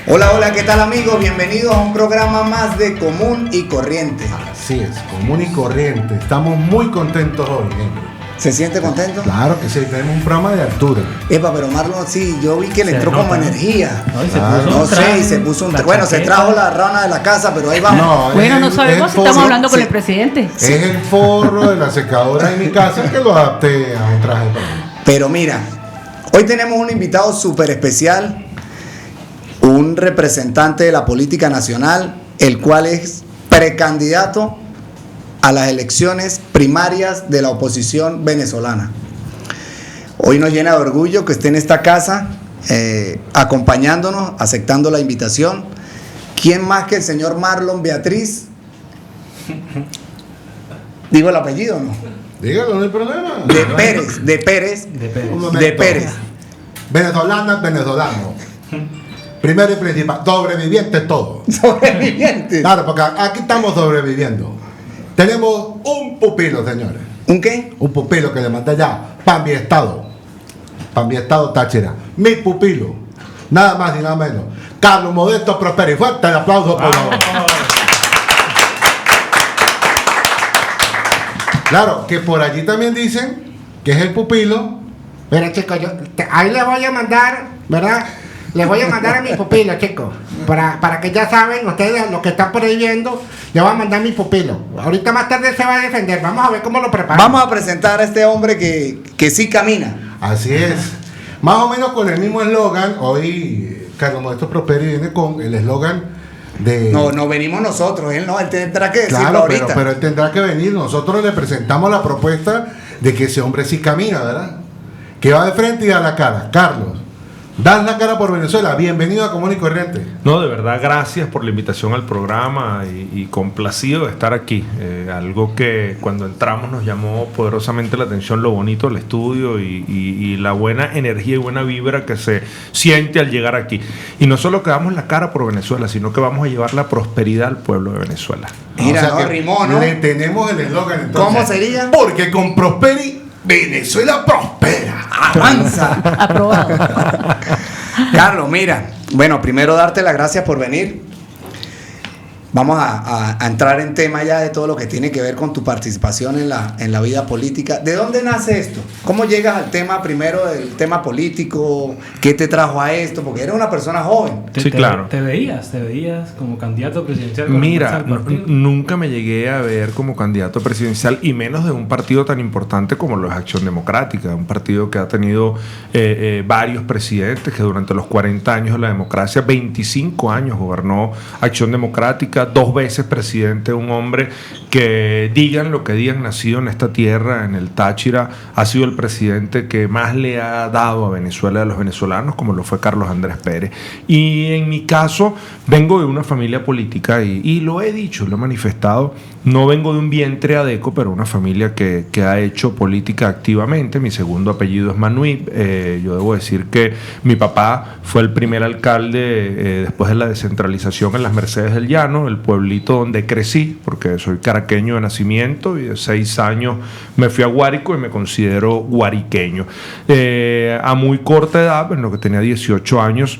Hola, hola, ¿qué tal amigos? Bienvenidos a un programa más de Común y Corriente. Así es, Común y Corriente. Estamos muy contentos hoy, Henry. ¿Se siente contento? Claro que sí, tenemos un programa de altura. Epa, pero Marlon, sí, yo vi que le entró como energía. No sé, y se puso un... Bueno, se trajo la rana de la casa, pero ahí vamos. No, bueno, no sabemos si estamos hablando con el presidente. Es el forro de la secadora de mi casa que lo adapté a un traje para mí. Pero mira, hoy tenemos un invitado súper especial, un representante de la política nacional, el cual es precandidato a las elecciones primarias de la oposición venezolana. Hoy nos llena de orgullo que esté en esta casa, acompañándonos, aceptando la invitación. ¿Quién más que el señor Marlon Beatriz? ¿Digo el apellido o no? Dígalo, no hay problema. De Pérez. Venezolano. Primero y principal, sobreviviente todo. Sobreviviente. Claro, porque aquí estamos sobreviviendo. Tenemos un pupilo, señores. ¿Un qué? Un pupilo que le mandé ya para mi estado Táchira. Mi pupilo, nada más y nada menos, Carlos Modesto Prosperi. Fuerte el aplauso, por favor. Claro, que por allí también dicen que es el pupilo. Mira, chicos, ahí les voy a mandar, ¿verdad? Les voy a mandar a mi pupilo, chicos. Para que ya saben, ustedes lo que están por ahí viendo, les voy a mandar a mi pupilo. Ahorita más tarde se va a defender. Vamos a ver cómo lo preparamos. Vamos a presentar a este hombre que sí camina. Así es. Más o menos con el mismo eslogan. Hoy Carlos Modesto Prosperi viene con el eslogan de... No venimos nosotros, él tendrá que decirlo claro, ahorita. pero él tendrá que venir. Nosotros le presentamos la propuesta de que ese hombre sí camina, ¿verdad? Que va de frente y da la cara. Carlos, das la cara por Venezuela. Bienvenido a Común y Corriente. No, de verdad, gracias por la invitación al programa y complacido de estar aquí. Algo que cuando entramos nos llamó poderosamente la atención, lo bonito del estudio y la buena energía y buena vibra que se siente al llegar aquí. Y no solo que damos la cara por Venezuela, sino que vamos a llevar la prosperidad al pueblo de Venezuela. Mira, o sea, no que rimó, ¿no? Le tenemos el eslogan entonces. ¿Cómo sería? Porque con Prosperi, Venezuela prospera. ¡Avanza! Aprobado. Carlos, mira, bueno, primero darte las gracias por venir. Vamos a entrar en tema ya de todo lo que tiene que ver con tu participación en la vida política. ¿De dónde nace esto? ¿Cómo llegas al tema primero del tema político? ¿Qué te trajo a esto? Porque eres una persona joven. Sí, claro. ¿Te veías como candidato presidencial? Mira, nunca me llegué a ver como candidato presidencial y menos de un partido tan importante como lo es Acción Democrática, un partido que ha tenido varios presidentes, que durante los 40 años de la democracia, 25 años gobernó Acción Democrática, 2 veces presidente, un hombre que digan lo que digan, nacido en esta tierra, en el Táchira, ha sido el presidente que más le ha dado a Venezuela y a los venezolanos, como lo fue Carlos Andrés Pérez. Y en mi caso, vengo de una familia política y lo he dicho, lo he manifestado, no vengo de un vientre adeco, pero una familia que ha hecho política activamente. Mi segundo apellido es Manuib. Yo debo decir que mi papá fue el primer alcalde después de la descentralización en las Mercedes del Llano, el pueblito donde crecí, porque soy caraqueño de nacimiento y de 6 años me fui a Guárico y me considero guariqueño. A muy corta edad, en lo que tenía 18 años,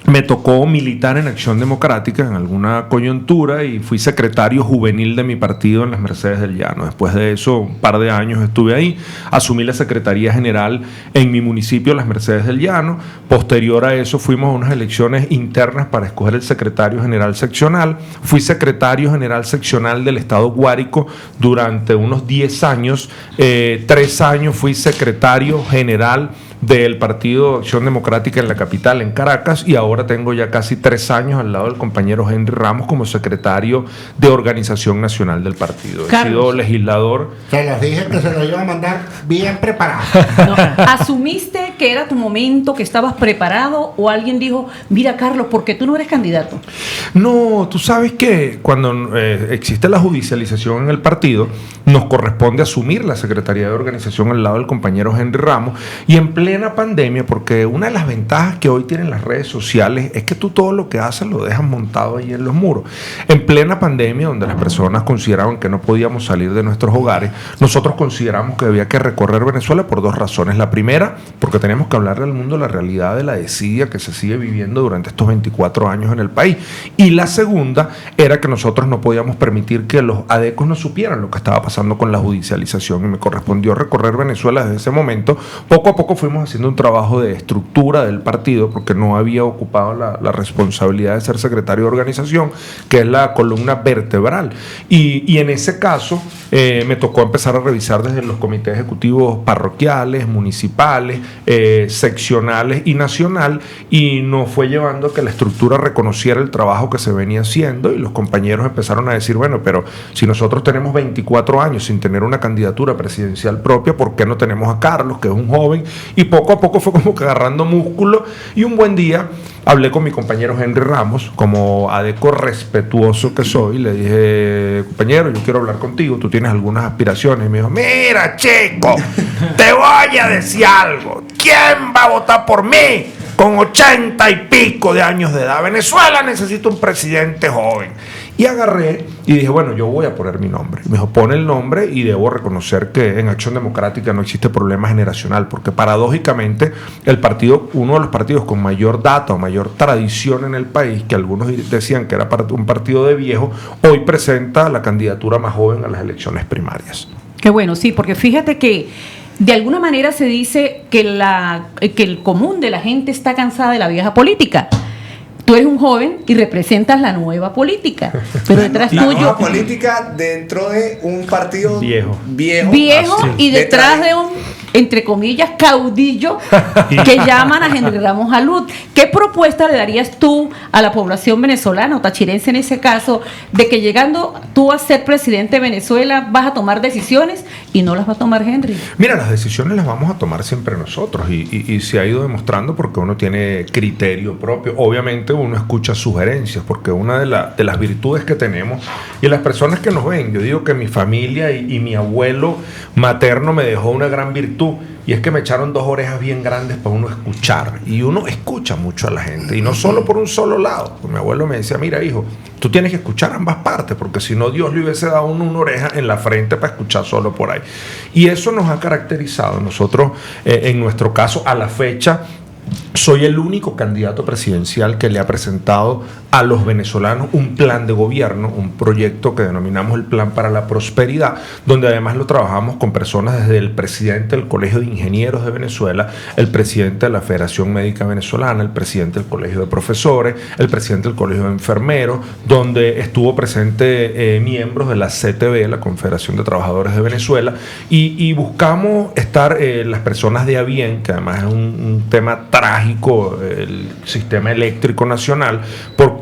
me tocó militar en Acción Democrática en alguna coyuntura y fui secretario juvenil de mi partido en las Mercedes del Llano. Después de eso, un par de años estuve ahí, asumí la Secretaría General en mi municipio, las Mercedes del Llano. Posterior a eso fuimos a unas elecciones internas para escoger el secretario general seccional. Fui secretario general seccional del estado Guárico durante unos 10 años. 3 años fui secretario general del Partido Acción Democrática en la capital, en Caracas, y ahora tengo ya casi 3 años al lado del compañero Henry Ramos como secretario de Organización Nacional del partido. He sido legislador. Se los dije que se los iba a mandar bien preparado. No, ¿asumiste que era tu momento, que estabas preparado, o alguien dijo, mira Carlos, ¿por qué tú no eres candidato? No, tú sabes que cuando existe la judicialización en el partido, nos corresponde asumir la Secretaría de Organización al lado del compañero Henry Ramos, y en plena plena pandemia, porque una de las ventajas que hoy tienen las redes sociales es que tú todo lo que haces lo dejas montado ahí en los muros. En plena pandemia, donde las personas consideraban que no podíamos salir de nuestros hogares, nosotros consideramos que había que recorrer Venezuela por dos razones. La primera, porque tenemos que hablarle al mundo la realidad de la desidia que se sigue viviendo durante estos 24 años en el país. Y la segunda era que nosotros no podíamos permitir que los adecos no supieran lo que estaba pasando con la judicialización, y me correspondió recorrer Venezuela desde ese momento. Poco a poco fuimos haciendo un trabajo de estructura del partido, porque no había ocupado la responsabilidad de ser secretario de organización, que es la columna vertebral. Y en ese caso me tocó empezar a revisar desde los comités ejecutivos parroquiales, municipales, seccionales y nacional, y nos fue llevando a que la estructura reconociera el trabajo que se venía haciendo, y los compañeros empezaron a decir, bueno, pero si nosotros tenemos 24 años sin tener una candidatura presidencial propia, ¿por qué no tenemos a Carlos, que es un joven? Y poco a poco fue como que agarrando músculo, y un buen día hablé con mi compañero Henry Ramos, como adeco respetuoso que soy, le dije, compañero, yo quiero hablar contigo, tú tienes algunas aspiraciones. Y me dijo, mira, chico, te voy a decir algo, ¿quién va a votar por mí con 80 y pico de años de edad? Venezuela necesita un presidente joven. Y agarré y dije, bueno, yo voy a poner mi nombre. Me dijo, pon el nombre, y debo reconocer que en Acción Democrática no existe problema generacional, porque paradójicamente el partido, uno de los partidos con mayor data o mayor tradición en el país, que algunos decían que era un partido de viejo, hoy presenta la candidatura más joven a las elecciones primarias. Qué bueno, sí, porque fíjate que de alguna manera se dice que el común de la gente está cansada de la vieja política. Tú eres un joven y representas la nueva política, pero detrás la tuyo... nueva política dentro de un partido viejo y detrás de un, entre comillas, caudillo que llaman a Henry Ramos Alud. ¿Qué propuesta le darías tú a la población venezolana o tachirense en ese caso, de que llegando tú a ser presidente de Venezuela vas a tomar decisiones y no las va a tomar Henry? Mira, las decisiones las vamos a tomar siempre nosotros, y se ha ido demostrando porque uno tiene criterio propio. Obviamente uno escucha sugerencias, porque una de las virtudes que tenemos, y las personas que nos ven, yo digo que mi familia y mi abuelo materno me dejó una gran virtud, y es que me echaron dos orejas bien grandes para uno escuchar, y uno escucha mucho a la gente, y no solo por un solo lado. Pues mi abuelo me decía, mira, hijo, tú tienes que escuchar ambas partes, porque si no, Dios le hubiese dado una oreja en la frente para escuchar solo por ahí. Y eso nos ha caracterizado. Nosotros, en nuestro caso, a la fecha, soy el único candidato presidencial que le ha presentado a los venezolanos un plan de gobierno, un proyecto que denominamos el Plan para la Prosperidad, donde además lo trabajamos con personas desde el presidente del Colegio de Ingenieros de Venezuela, el presidente de la Federación Médica Venezolana, el presidente del Colegio de Profesores, el presidente del Colegio de Enfermeros, donde estuvo presente miembros de la CTV, la Confederación de Trabajadores de Venezuela, y buscamos estar las personas de a bien, que además es un tema trágico, el sistema eléctrico nacional, porque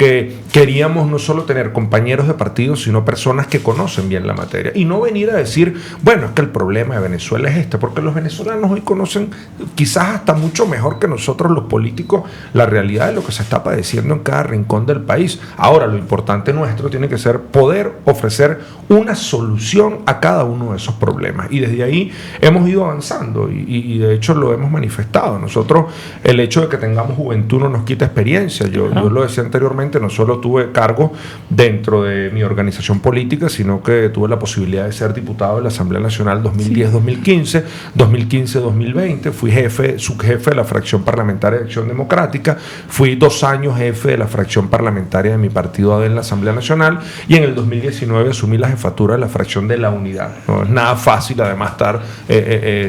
queríamos no solo tener compañeros de partido, sino personas que conocen bien la materia, y no venir a decir, bueno, es que el problema de Venezuela es este, porque los venezolanos hoy conocen quizás hasta mucho mejor que nosotros los políticos la realidad de lo que se está padeciendo en cada rincón del país. Ahora, lo importante nuestro tiene que ser poder ofrecer una solución a cada uno de esos problemas, y desde ahí hemos ido avanzando, y de hecho lo hemos manifestado. Nosotros, el hecho de que tengamos juventud no nos quita experiencia. Yo lo decía anteriormente, no solo tuve cargo dentro de mi organización política, sino que tuve la posibilidad de ser diputado de la Asamblea Nacional 2010-2015, 2015-2020, fui subjefe de la fracción parlamentaria de Acción Democrática, fui 2 años jefe de la fracción parlamentaria de mi partido AD en la Asamblea Nacional, y en el 2019 asumí la jefatura de la fracción de La Unidad. No es nada fácil, además, estar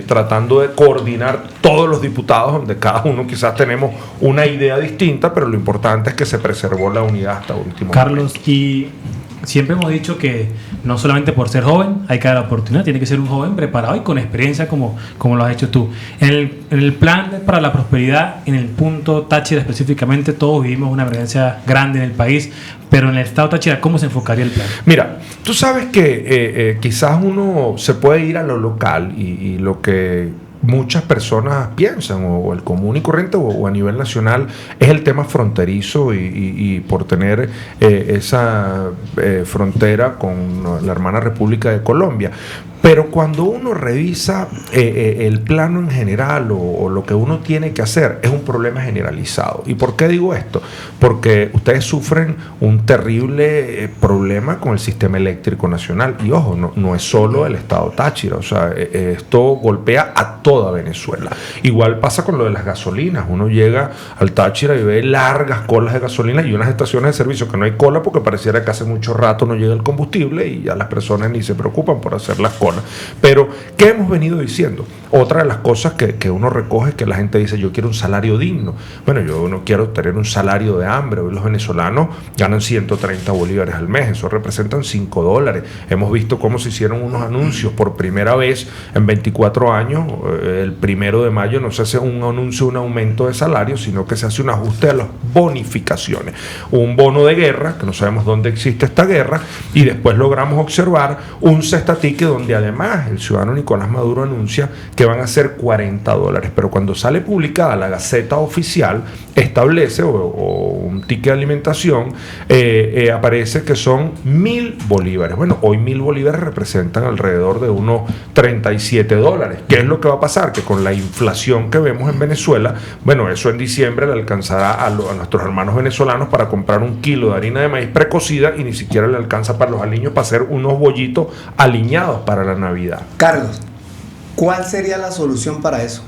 tratando de coordinar todos los diputados, donde cada uno quizás tenemos una idea distinta, pero lo importante es que se preservó la unidad hasta último Carlos, momento. y siempre hemos dicho que no solamente por ser joven hay que dar la oportunidad, tiene que ser un joven preparado y con experiencia como lo has hecho tú. En el plan para la prosperidad, en el punto Táchira específicamente, todos vivimos una emergencia grande en el país, pero en el estado Táchira, ¿cómo se enfocaría el plan? Mira, tú sabes que quizás uno se puede ir a lo local y lo que muchas personas piensan, o el común y corriente, o a nivel nacional, es el tema fronterizo, y por tener esa frontera con la hermana República de Colombia. Pero cuando uno revisa el plano en general o lo que uno tiene que hacer, es un problema generalizado. ¿Y por qué digo esto? Porque ustedes sufren un terrible problema con el sistema eléctrico nacional. Y ojo, no es solo el estado Táchira, o sea, esto golpea a toda Venezuela. Igual pasa con lo de las gasolinas. Uno llega al Táchira y ve largas colas de gasolina y unas estaciones de servicio que no hay cola porque pareciera que hace mucho rato no llega el combustible y ya las personas ni se preocupan por hacer las colas. Pero, ¿qué hemos venido diciendo? Otra de las cosas que uno recoge es que la gente dice, yo quiero un salario digno. Bueno, yo no quiero tener un salario de hambre. Hoy los venezolanos ganan 130 bolívares al mes, eso representan $5. Hemos visto cómo se hicieron unos anuncios por primera vez en 24 años. El 1 de mayo no se hace un anuncio de un aumento de salario, sino que se hace un ajuste a las bonificaciones. Un bono de guerra, que no sabemos dónde existe esta guerra, y después logramos observar un cestatique donde además el ciudadano Nicolás Maduro anuncia que van a ser $40, pero cuando sale publicada la Gaceta Oficial establece, o un ticket de alimentación, aparece que son 1.000 bolívares. Bueno, hoy 1.000 bolívares representan alrededor de unos $37. ¿Qué es lo que va a pasar? Que con la inflación que vemos en Venezuela, bueno, eso en diciembre le alcanzará a nuestros hermanos venezolanos para comprar 1 kilo de harina de maíz precocida y ni siquiera le alcanza para los aliños para hacer unos bollitos aliñados para la Navidad. Carlos, ¿cuál sería la solución para eso?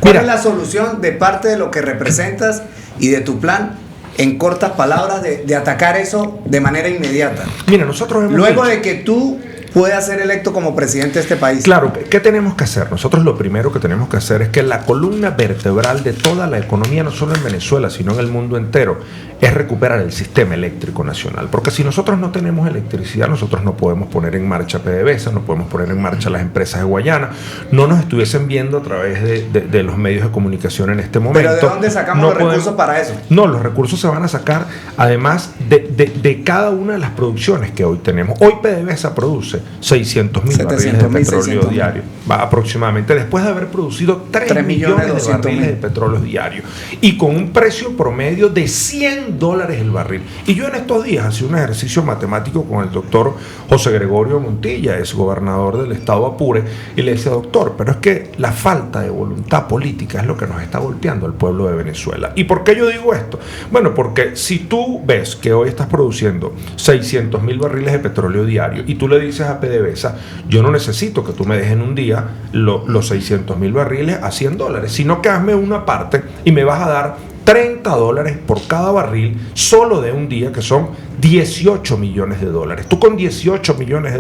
¿Cuál es la solución de parte de lo que representas y de tu plan, en cortas palabras, de atacar eso de manera inmediata? Mira, nosotros hemos luego dicho, de que tú puedas ser electo como presidente de este país. Claro, ¿qué tenemos que hacer? Nosotros lo primero que tenemos que hacer es que la columna vertebral de toda la economía, no solo en Venezuela, sino en el mundo entero, es recuperar el sistema eléctrico nacional. Porque si nosotros no tenemos electricidad, nosotros no podemos poner en marcha PDVSA, no podemos poner en marcha las empresas de Guayana, no nos estuviesen viendo a través de los medios de comunicación en este momento. ¿Pero de dónde sacamos los recursos para eso? No, los recursos se van a sacar además de cada una de las producciones que hoy tenemos. Hoy PDVSA produce 600.000 barriles de petróleo diario, aproximadamente, después de haber producido 3 millones de barriles de petróleo diario, y con un precio promedio de $100 el barril. Y yo en estos días hacía un ejercicio matemático con el doctor José Gregorio Montilla, es gobernador del estado Apure, y le decía, doctor, pero es que la falta de voluntad política es lo que nos está golpeando al pueblo de Venezuela. ¿Y por qué yo digo esto? Bueno, porque si tú ves que hoy estás produciendo 600.000 barriles de petróleo diario y tú le dices a PDVSA, yo no necesito que tú me dejes en un día los 600.000 barriles a $100, sino que hazme una parte y me vas a dar $30 por cada barril solo de un día, que son $18 millones. Tú con $18 millones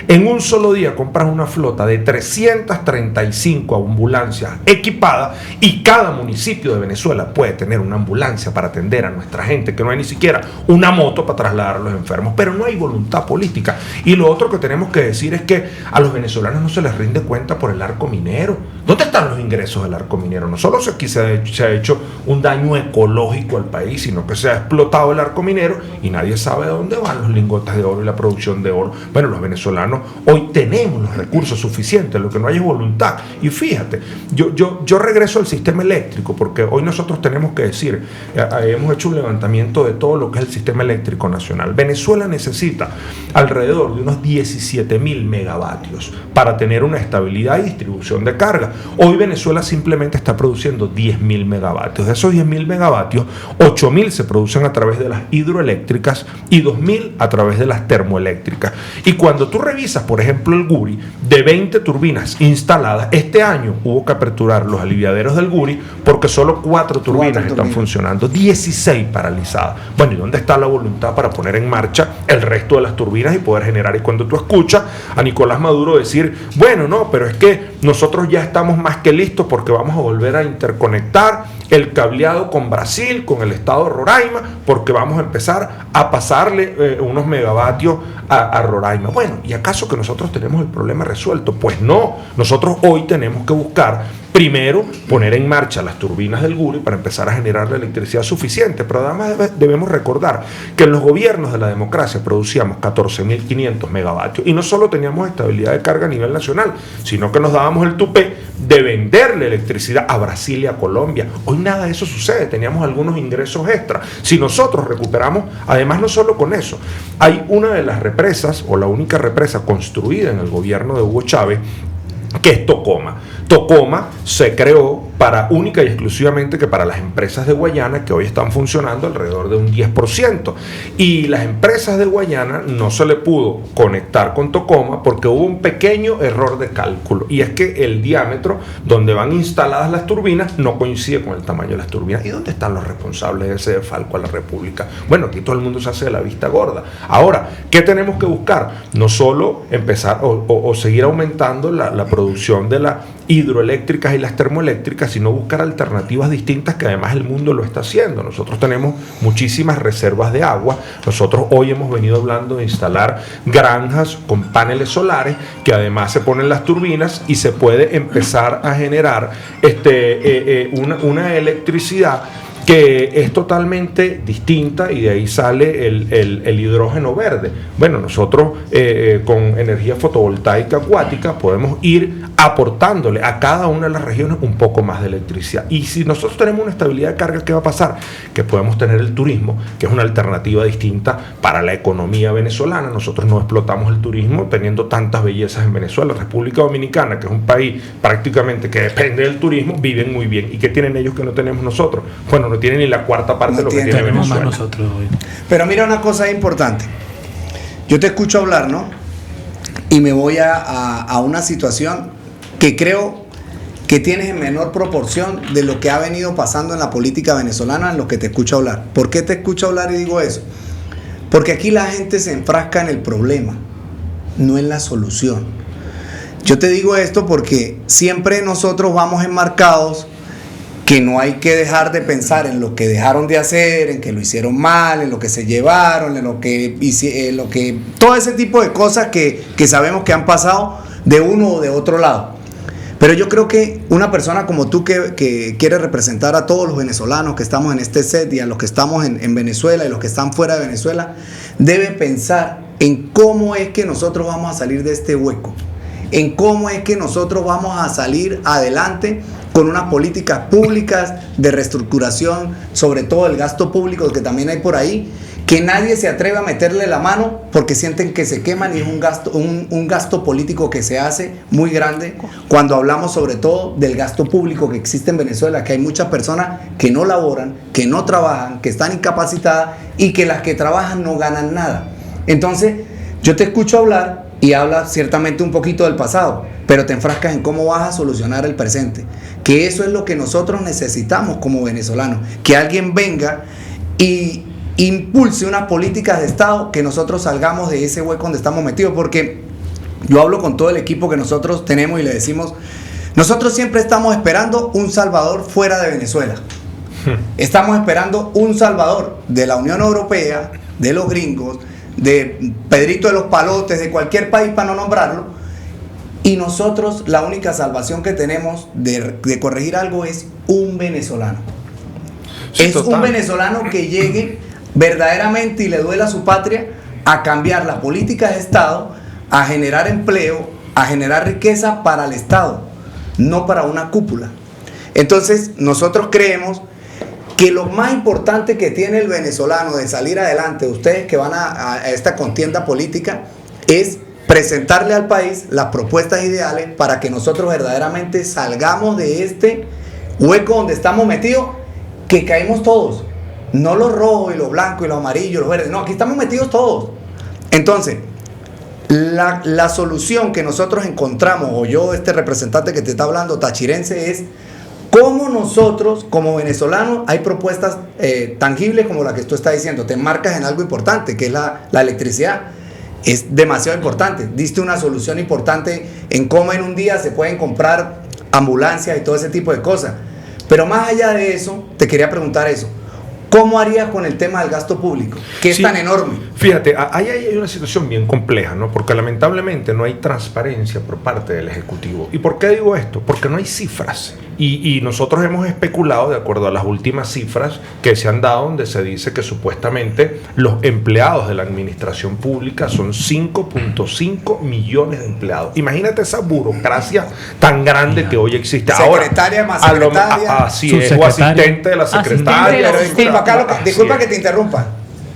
en un solo día compras una flota de 335 ambulancias equipadas, y cada municipio de Venezuela puede tener una ambulancia para atender a nuestra gente, que no hay ni siquiera una moto para trasladar a los enfermos. Pero no hay voluntad política. Y lo otro que tenemos que decir es que a los venezolanos no se les rinde cuenta por el arco minero. ¿Dónde están los ingresos del arco minero? No solo aquí se ha hecho un daño ecológico al país, sino que se ha explotado el arco minero y nadie sabe de dónde van los lingotes de oro y la producción de oro. Bueno, los venezolanos hoy tenemos los recursos suficientes, lo que no hay es voluntad. Y fíjate, yo regreso al sistema eléctrico, porque hoy nosotros tenemos que decir, hemos hecho un levantamiento de todo lo que es el sistema eléctrico nacional. Venezuela necesita alrededor de unos 17.000 megavatios para tener una estabilidad y distribución de carga. Hoy Venezuela simplemente está produciendo 10.000 megavatios. De esos 10.000 megavatios, 8.000 se producen a través de las hidroeléctricas y 2.000 a través de las termoeléctricas. Y cuando tú revisas, por ejemplo, el Guri, de 20 turbinas instaladas, este año hubo que aperturar los aliviaderos del Guri porque solo 4 turbinas están funcionando, 16 paralizadas. Bueno, ¿y dónde está la voluntad para poner en marcha el resto de las turbinas y poder generar? Y cuando tú escuchas a Nicolás Maduro decir, bueno, no, pero es que nosotros ya estamos más que listos porque vamos a volver a interconectar el cableado con Brasil, con el estado de Roraima, porque vamos a empezar a pasarle unos megavatios a Roraima. Bueno, ¿y acaso que nosotros tenemos el problema resuelto? Pues no, nosotros hoy tenemos que buscar primero poner en marcha las turbinas del Guri para empezar a generar la electricidad suficiente, pero además debemos recordar que en los gobiernos de la democracia producíamos 14.500 megavatios y no solo teníamos estabilidad de carga a nivel nacional, sino que nos dábamos el tupé de venderle electricidad a Brasil y a Colombia. Hoy Hoy nada de eso sucede, teníamos algunos ingresos extra. Si nosotros recuperamos, además no solo con eso, hay una de las represas, o la única represa construida en el gobierno de Hugo Chávez, que es Tocoma. Tocoma se creó única y exclusivamente que para las empresas de Guayana, que hoy están funcionando alrededor de un 10%. Y las empresas de Guayana no se le pudo conectar con Tocoma porque hubo un pequeño error de cálculo. Y es que el diámetro donde van instaladas las turbinas no coincide con el tamaño de las turbinas. ¿Y dónde están los responsables de ese desfalco a la República? Bueno, aquí todo el mundo se hace de la vista gorda. Ahora, ¿qué tenemos que buscar? No solo empezar o seguir aumentando la producción de las hidroeléctricas y las termoeléctricas, sino buscar alternativas distintas, que además el mundo lo está haciendo. Nosotros tenemos muchísimas reservas de agua. Nosotros hoy hemos venido hablando de instalar granjas con paneles solares, que además se ponen las turbinas y se puede empezar a generar una electricidad que es totalmente distinta, y de ahí sale el hidrógeno verde. Bueno, nosotros con energía fotovoltaica acuática podemos ir aportándole a cada una de las regiones un poco más de electricidad. Y si nosotros tenemos una estabilidad de carga, ¿qué va a pasar? Que podemos tener el turismo, que es una alternativa distinta para la economía venezolana. Nosotros no explotamos el turismo teniendo tantas bellezas en Venezuela. República Dominicana, que es un país prácticamente que depende del turismo, viven muy bien. ¿Y qué tienen ellos que no tenemos nosotros? Bueno, no tienen ni la cuarta parte de lo que tiene Venezuela. Nosotros hoy. Pero mira una cosa importante. Yo te escucho hablar, ¿no? Y me voy a una situación que creo que tienes en menor proporción de lo que ha venido pasando en la política venezolana, en lo que te escucho hablar. ¿Por qué te escucho hablar y digo eso? Porque aquí la gente se enfrasca en el problema, no en la solución. Yo te digo esto porque siempre nosotros vamos enmarcados que no hay que dejar de pensar en lo que dejaron de hacer, en que lo hicieron mal, en lo que se llevaron, en lo que todo ese tipo de cosas que sabemos que han pasado de uno o de otro lado. Pero yo creo que una persona como tú que quiere representar a todos los venezolanos que estamos en este set y a los que estamos en Venezuela y los que están fuera de Venezuela, debe pensar en cómo es que nosotros vamos a salir de este hueco, en cómo es que nosotros vamos a salir adelante con unas políticas públicas de reestructuración, sobre todo el gasto público que también hay por ahí, que nadie se atreve a meterle la mano porque sienten que se queman, y es un gasto político que se hace muy grande cuando hablamos sobre todo del gasto público que existe en Venezuela, que hay muchas personas que no laboran, que no trabajan, que están incapacitadas y que las que trabajan no ganan nada. Entonces, yo te escucho hablar y hablas ciertamente un poquito del pasado, pero te enfrascas en cómo vas a solucionar el presente, que eso es lo que nosotros necesitamos como venezolanos, que alguien venga y impulse unas políticas de Estado, que nosotros salgamos de ese hueco donde estamos metidos. Porque yo hablo con todo el equipo que nosotros tenemos y le decimos, nosotros siempre estamos esperando un salvador fuera de Venezuela. Estamos esperando un salvador de la Unión Europea, de los gringos, de Pedrito de los Palotes, de cualquier país para no nombrarlo. Y nosotros la única salvación que tenemos de corregir algo es un venezolano. Sí, es total. Un venezolano que llegue verdaderamente y le duela a su patria a cambiar las políticas de Estado, a generar empleo, a generar riqueza para el Estado, no para una cúpula. Entonces nosotros creemos que lo más importante que tiene el venezolano de salir adelante, ustedes que van a esta contienda política, es presentarle al país las propuestas ideales para que nosotros verdaderamente salgamos de este hueco donde estamos metidos, que caímos todos. No los rojos y los blancos y los amarillos y los verdes. No, aquí estamos metidos todos. Entonces, la solución que nosotros encontramos, o yo, este representante que te está hablando, tachirense, es cómo nosotros, como venezolanos, hay propuestas tangibles como la que tú estás diciendo. Te marcas en algo importante, que es la electricidad. Es demasiado importante. Diste una solución importante en cómo en un día se pueden comprar ambulancias y todo ese tipo de cosas. Pero más allá de eso, te quería preguntar eso. ¿Cómo harías con el tema del gasto público, que es tan enorme? Fíjate, ahí hay una situación bien compleja, ¿no? Porque lamentablemente no hay transparencia por parte del Ejecutivo. ¿Y por qué digo esto? Porque no hay cifras. Y nosotros hemos especulado, de acuerdo a las últimas cifras que se han dado, donde se dice que supuestamente los empleados de la administración pública son 5.5 millones de empleados. Imagínate esa burocracia tan grande que hoy existe. Secretaria más secretaria. Así es, o asistente de la secretaria. Pero disculpa, Carlos, disculpa que te interrumpa.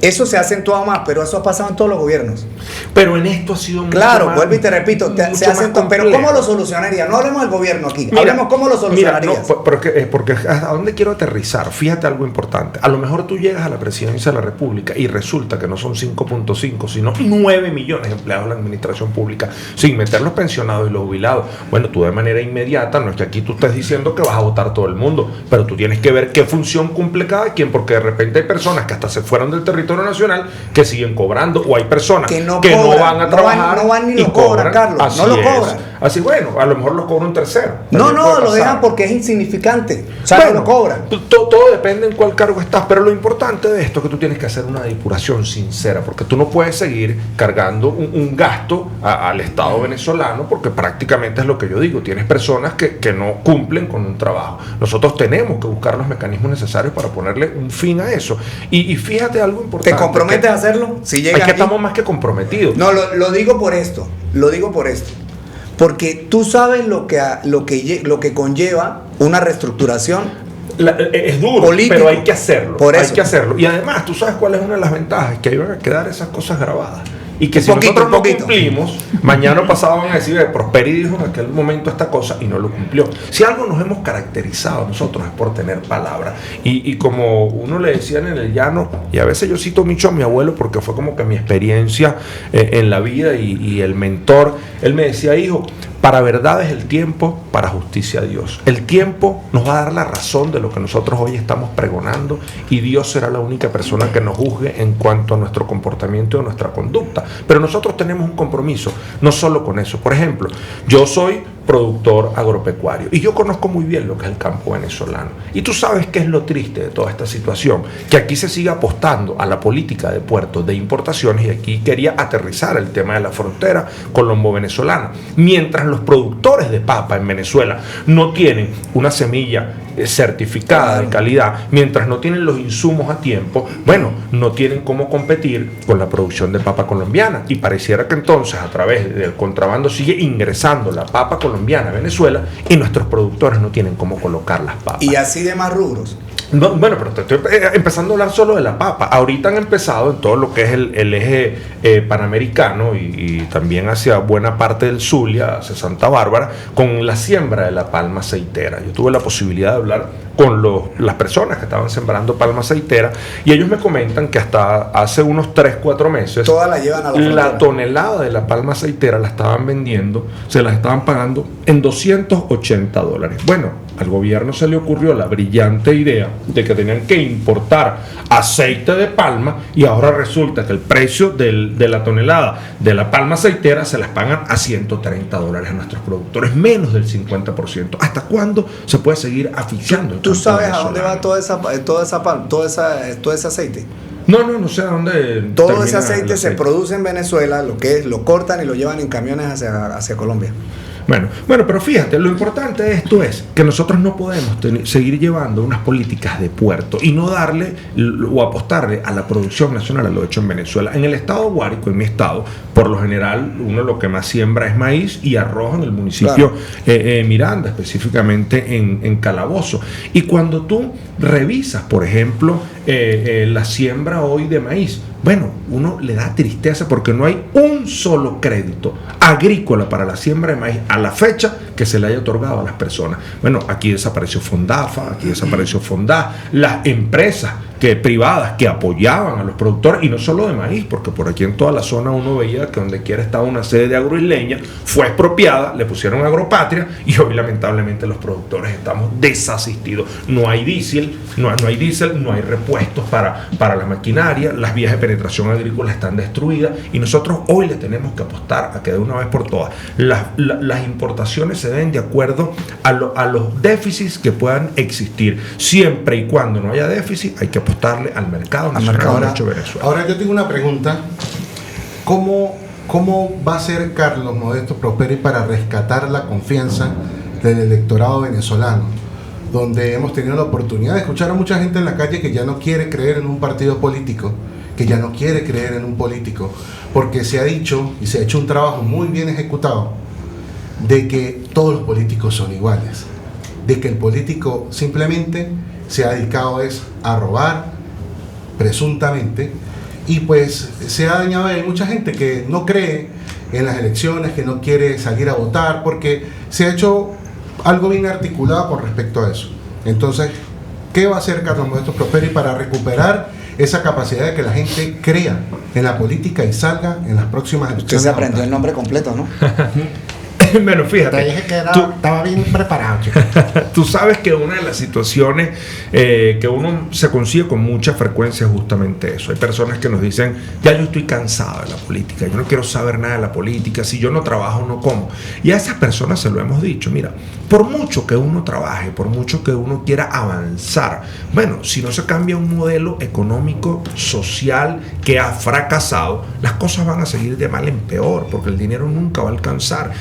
Eso se ha acentuado más, pero eso ha pasado en todos los gobiernos. Pero en esto ha sido mucho claro, más, vuelvo y te repito, se ha acentuado. Pero ¿cómo lo solucionaría? No hablemos del gobierno aquí, hablemos cómo lo solucionarías. Porque ¿a dónde quiero aterrizar? Fíjate algo importante. A lo mejor tú llegas a la presidencia de la República y resulta que no son 5.5, sino 9 millones de empleados de la administración pública, sin meter los pensionados y los jubilados. Bueno, tú de manera inmediata, no es que aquí tú estés diciendo que vas a votar todo el mundo, pero tú tienes que ver qué función cumple cada quien, porque de repente hay personas que hasta se fueron del territorio nacional que siguen cobrando, o hay personas que no van a trabajar, no van ni lo cobran, Carlos, así no lo cobran. Así, bueno, a lo mejor lo cobra un tercero. No, lo dejan porque es insignificante. O sea, bueno, no lo cobran. Todo depende en cuál cargo estás, pero lo importante de esto es que tú tienes que hacer una depuración sincera, porque tú no puedes seguir cargando un gasto al Estado venezolano, porque prácticamente es lo que yo digo, tienes personas que no cumplen con un trabajo. Nosotros tenemos que buscar los mecanismos necesarios para ponerle un fin a eso. Y fíjate algo importante. ¿Te comprometes a hacerlo? Si llegas es que estamos más que comprometidos. No, lo digo por esto. Porque tú sabes lo que conlleva una reestructuración. Es duro, político, pero hay que hacerlo. Por eso. Hay que hacerlo. Y además, tú sabes cuál es una de las ventajas, que ahí van a quedar esas cosas grabadas. Y que si nosotros no cumplimos, mañana o pasado van a decir, Prosperi dijo en aquel momento esta cosa y no lo cumplió. Si algo nos hemos caracterizado nosotros es por tener palabra. Y como uno le decían en el llano, y a veces yo cito mucho a mi abuelo porque fue como que mi experiencia en la vida y el mentor, él me decía, hijo, para verdad es el tiempo, para justicia Dios. El tiempo nos va a dar la razón de lo que nosotros hoy estamos pregonando, y Dios será la única persona que nos juzgue en cuanto a nuestro comportamiento y a nuestra conducta. Pero nosotros tenemos un compromiso, no solo con eso. Por ejemplo, yo soy productor agropecuario y yo conozco muy bien lo que es el campo venezolano. Y tú sabes qué es lo triste de toda esta situación, que aquí se sigue apostando a la política de puertos de importaciones, y aquí quería aterrizar el tema de la frontera colombo-venezolana. Mientras los productores de papa en Venezuela no tienen una semilla certificada de calidad, mientras no tienen los insumos a tiempo, bueno, no tienen cómo competir con la producción de papa colombiana, y pareciera que entonces a través del contrabando sigue ingresando la papa colombiana a Venezuela y nuestros productores no tienen cómo colocar las papas. Y así de más rubros. No, bueno, pero te estoy empezando a hablar solo de la papa. Ahorita han empezado en todo lo que es el eje panamericano y también hacia buena parte del Zulia, hacia Santa Bárbara, con la siembra de la palma aceitera. Yo tuve la posibilidad de hablar con las personas que estaban sembrando palma aceitera, y ellos me comentan que hasta hace unos 3-4 meses todas la llevan a la tonelada de la palma aceitera la estaban vendiendo, se la estaban pagando en $280. Bueno, al gobierno se le ocurrió la brillante idea de que tenían que importar aceite de palma, y ahora resulta que el precio de la tonelada de la palma aceitera se las pagan a $130 a nuestros productores, menos del 50%. ¿Hasta cuándo se puede seguir asfixiando? ¿Tú sabes a dónde va todo ese aceite? No sé a dónde. Todo ese aceite se produce en Venezuela, lo cortan y lo llevan en camiones hacia Colombia. Bueno, pero fíjate, lo importante de esto es que nosotros no podemos seguir llevando unas políticas de puerto y no darle o apostarle a la producción nacional, a lo hecho en Venezuela. En el estado Guárico, en mi estado, por lo general, uno lo que más siembra es maíz y arroz en el municipio Miranda, específicamente en Calabozo. Y cuando tú revisas, por ejemplo, la siembra hoy de maíz, bueno, uno le da tristeza porque no hay un solo crédito agrícola para la siembra de maíz a la fecha que se le haya otorgado a las personas. Bueno, aquí desapareció Fondafa, aquí desapareció Fondá, las empresas privadas que apoyaban a los productores, y no solo de maíz, porque por aquí en toda la zona uno veía que donde quiera estaba una sede de Agroisleña, fue expropiada, le pusieron Agropatria, y hoy lamentablemente los productores estamos desasistidos. No hay diésel, no hay repuestos para la maquinaria, las vías de penetración agrícola están destruidas, y nosotros hoy le tenemos que apostar a que de una vez por todas las importaciones se den de acuerdo a los déficits que puedan existir. Siempre y cuando no haya déficit, hay que apostarle al mercado nacional de Venezuela. Ahora yo tengo una pregunta. ¿Cómo va a ser Carlos Modesto Prosperi para rescatar la confianza del electorado venezolano? donde hemos tenido la oportunidad de escuchar a mucha gente en la calle que ya no quiere creer en un partido político, que ya no quiere creer en un político, porque se ha dicho y se ha hecho un trabajo muy bien ejecutado de que todos los políticos son iguales, de que el político simplemente se ha dedicado a robar, presuntamente, y pues se ha dañado. Hay mucha gente que no cree en las elecciones, que no quiere salir a votar, porque se ha hecho algo bien articulado con respecto a eso. Entonces, ¿qué va a hacer Carlos Modesto Prosperi para recuperar esa capacidad de que la gente crea en la política y salga en las próximas elecciones? Usted se aprendió el nombre completo, ¿no? Bueno, fíjate. Te dije que estaba bien preparado, chico. Tú sabes que una de las situaciones que uno se consigue con mucha frecuencia es justamente eso. Hay personas que nos dicen, ya yo estoy cansado de la política, yo no quiero saber nada de la política, si yo no trabajo no como. Y a esas personas se lo hemos dicho, mira, por mucho que uno trabaje, por mucho que uno quiera avanzar, bueno, si no se cambia un modelo económico, social que ha fracasado, las cosas van a seguir de mal en peor, porque el dinero nunca va a alcanzar.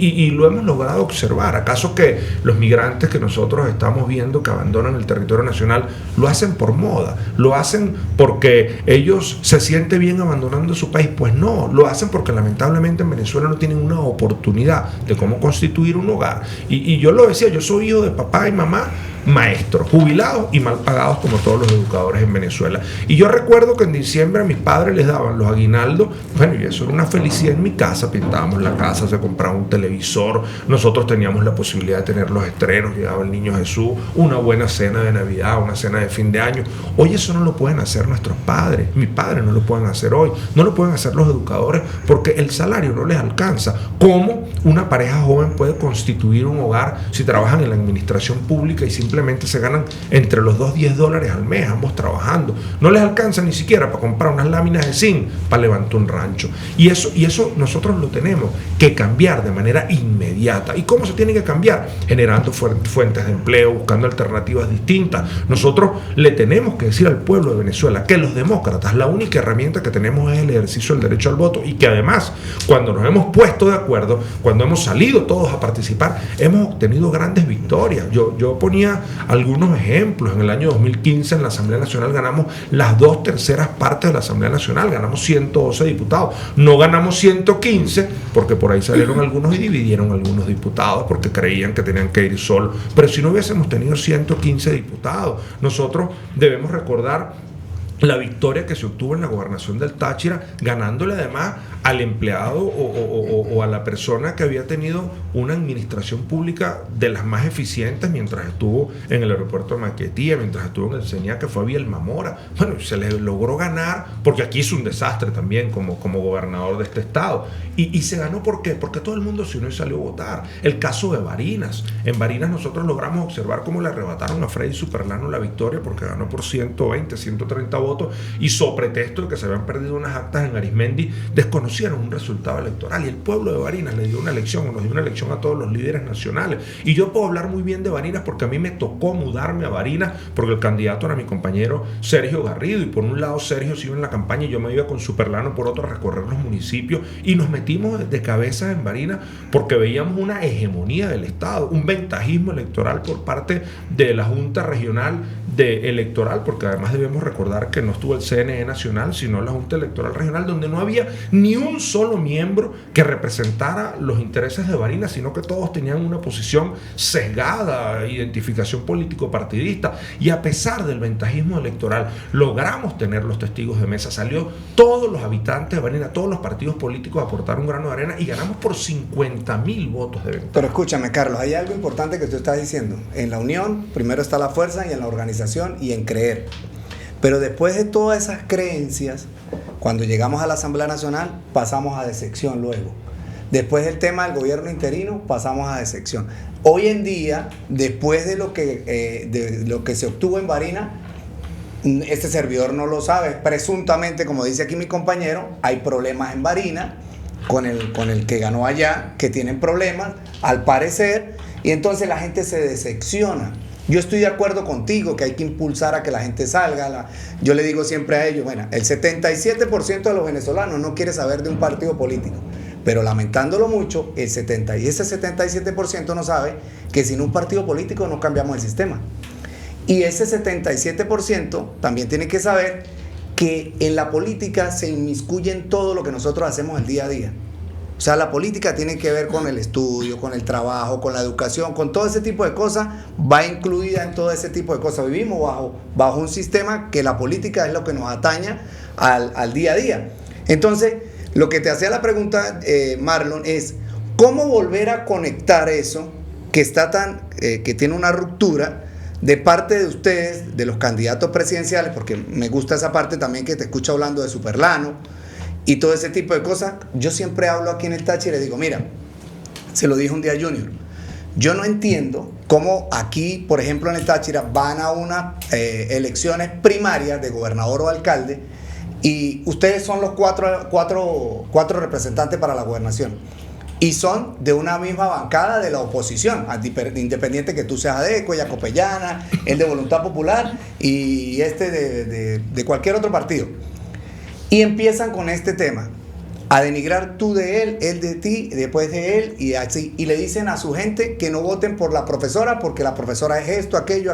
Y lo hemos logrado observar. ¿Acaso que los migrantes que nosotros estamos viendo que abandonan el territorio nacional lo hacen por moda? ¿Lo hacen porque ellos se sienten bien abandonando su país? Pues no, lo hacen porque lamentablemente en Venezuela no tienen una oportunidad de cómo constituir un hogar. Y yo lo decía, yo soy hijo de papá y mamá maestros, jubilados y mal pagados como todos los educadores en Venezuela. Y yo recuerdo que en diciembre a mis padres les daban los aguinaldos, bueno, y eso era una felicidad en mi casa, pintábamos la casa, se compraba un televisor, nosotros teníamos la posibilidad de tener los estrenos, llegaba el Niño Jesús, una buena cena de Navidad, una cena de fin de año. Hoy eso no lo pueden hacer nuestros padres, mis padres no lo pueden hacer hoy, no lo pueden hacer los educadores porque el salario no les alcanza. ¿Cómo una pareja joven puede constituir un hogar si trabajan en la administración pública y simplemente se ganan entre los $10 al mes, ambos trabajando? No les alcanza ni siquiera para comprar unas láminas de zinc para levantar un rancho. Y eso nosotros lo tenemos que cambiar de manera inmediata. ¿Y cómo se tiene que cambiar? Generando fuentes de empleo, buscando alternativas distintas. Nosotros le tenemos que decir al pueblo de Venezuela que los demócratas, la única herramienta que tenemos es el ejercicio del derecho al voto, y que además, cuando nos hemos puesto de acuerdo, cuando hemos salido todos a participar, hemos obtenido grandes victorias. Yo ponía algunos ejemplos. En el año 2015 en la Asamblea Nacional ganamos las 2/3 partes de la Asamblea Nacional, ganamos 112 diputados, no ganamos 115 porque por ahí salieron algunos y dividieron algunos diputados porque creían que tenían que ir solos, pero si no hubiésemos tenido 115 diputados, nosotros debemos recordar la victoria que se obtuvo en la gobernación del Táchira, ganándole además al empleado o a la persona que había tenido una administración pública de las más eficientes mientras estuvo en el aeropuerto de Maiquetía, mientras estuvo en el CENIA, que fue Abiel Mamora. Bueno, se le logró ganar porque aquí hizo un desastre también como gobernador de este estado. Y se ganó, ¿por qué? Porque todo el mundo se unió y salió a votar. El caso de Barinas. En Barinas nosotros logramos observar cómo le arrebataron a Freddy Superlano la victoria porque ganó por 120, 130 votos, y sobre pretexto de que se habían perdido unas actas en Arismendi, desconocieron un resultado electoral, y el pueblo de Barinas le dio una elección, o nos dio una elección a todos los líderes nacionales. Y yo puedo hablar muy bien de Barinas porque a mí me tocó mudarme a Barinas, porque el candidato era mi compañero Sergio Garrido, y por un lado Sergio se iba en la campaña y yo me iba con Superlano por otro a recorrer los municipios, y nos metimos de cabeza en Barinas porque veíamos una hegemonía del Estado, un ventajismo electoral por parte de la Junta Regional Electoral, porque además debemos recordar que no estuvo el CNE Nacional, sino la Junta Electoral Regional, donde no había ni un solo miembro que representara los intereses de Barinas, sino que todos tenían una posición sesgada, identificación político-partidista. Y a pesar del ventajismo electoral, logramos tener los testigos de mesa. Salió todos los habitantes de Barinas, todos los partidos políticos a aportar un grano de arena, y ganamos por 50.000 votos de ventaja. Pero escúchame, Carlos, hay algo importante que tú estás diciendo. En la unión, primero está la fuerza, y en la organización y en creer. Pero después de todas esas creencias, cuando llegamos a la Asamblea Nacional, pasamos a decepción luego. Después del tema del gobierno interino, pasamos a decepción. Hoy en día, después de lo que se obtuvo en Barinas, este servidor no lo sabe, presuntamente, como dice aquí mi compañero, hay problemas en Barinas con el que ganó allá, que tienen problemas, al parecer, y entonces la gente se decepciona. Yo estoy de acuerdo contigo que hay que impulsar a que la gente salga. Yo le digo siempre a ellos, bueno, el 77% de los venezolanos no quiere saber de un partido político, pero lamentándolo mucho, ese 77% no sabe que sin un partido político no cambiamos el sistema. Y ese 77% también tiene que saber que en la política se inmiscuye en todo lo que nosotros hacemos el día a día. O sea, la política tiene que ver con el estudio, con el trabajo, con la educación, con todo ese tipo de cosas, va incluida en todo ese tipo de cosas. Vivimos bajo un sistema que la política es lo que nos atañe al día a día. Entonces, lo que te hacía la pregunta, Marlon, es ¿cómo volver a conectar eso que está que tiene una ruptura de parte de ustedes, de los candidatos presidenciales? Porque me gusta esa parte también que te escucho hablando de Superlano y todo ese tipo de cosas. Yo siempre hablo aquí en el Táchira y le digo, mira, se lo dije un día a Junior, yo no entiendo cómo aquí, por ejemplo en el Táchira, van a unas elecciones primarias de gobernador o alcalde y ustedes son los cuatro representantes para la gobernación y son de una misma bancada de la oposición, independiente que tú seas ADECO, ella Copellana, el de Voluntad Popular y de cualquier otro partido. Y empiezan con este tema, a denigrar tú de él de ti, después de él, y así. Y le dicen a su gente que no voten por la profesora porque la profesora es esto, aquello.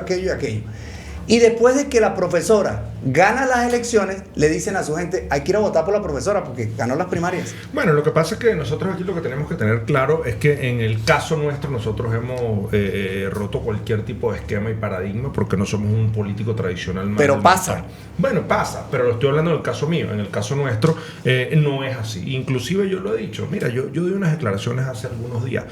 Y después de que la profesora gana las elecciones, le dicen a su gente, hay que ir a votar por la profesora porque ganó las primarias. Bueno, lo que pasa es que nosotros aquí lo que tenemos que tener claro es que en el caso nuestro nosotros hemos roto cualquier tipo de esquema y paradigma porque no somos un político tradicional. Pero pasa. Bueno, pasa, pero lo estoy hablando del caso mío. En el caso nuestro no es así. Inclusive yo lo he dicho. Mira, yo di unas declaraciones hace algunos días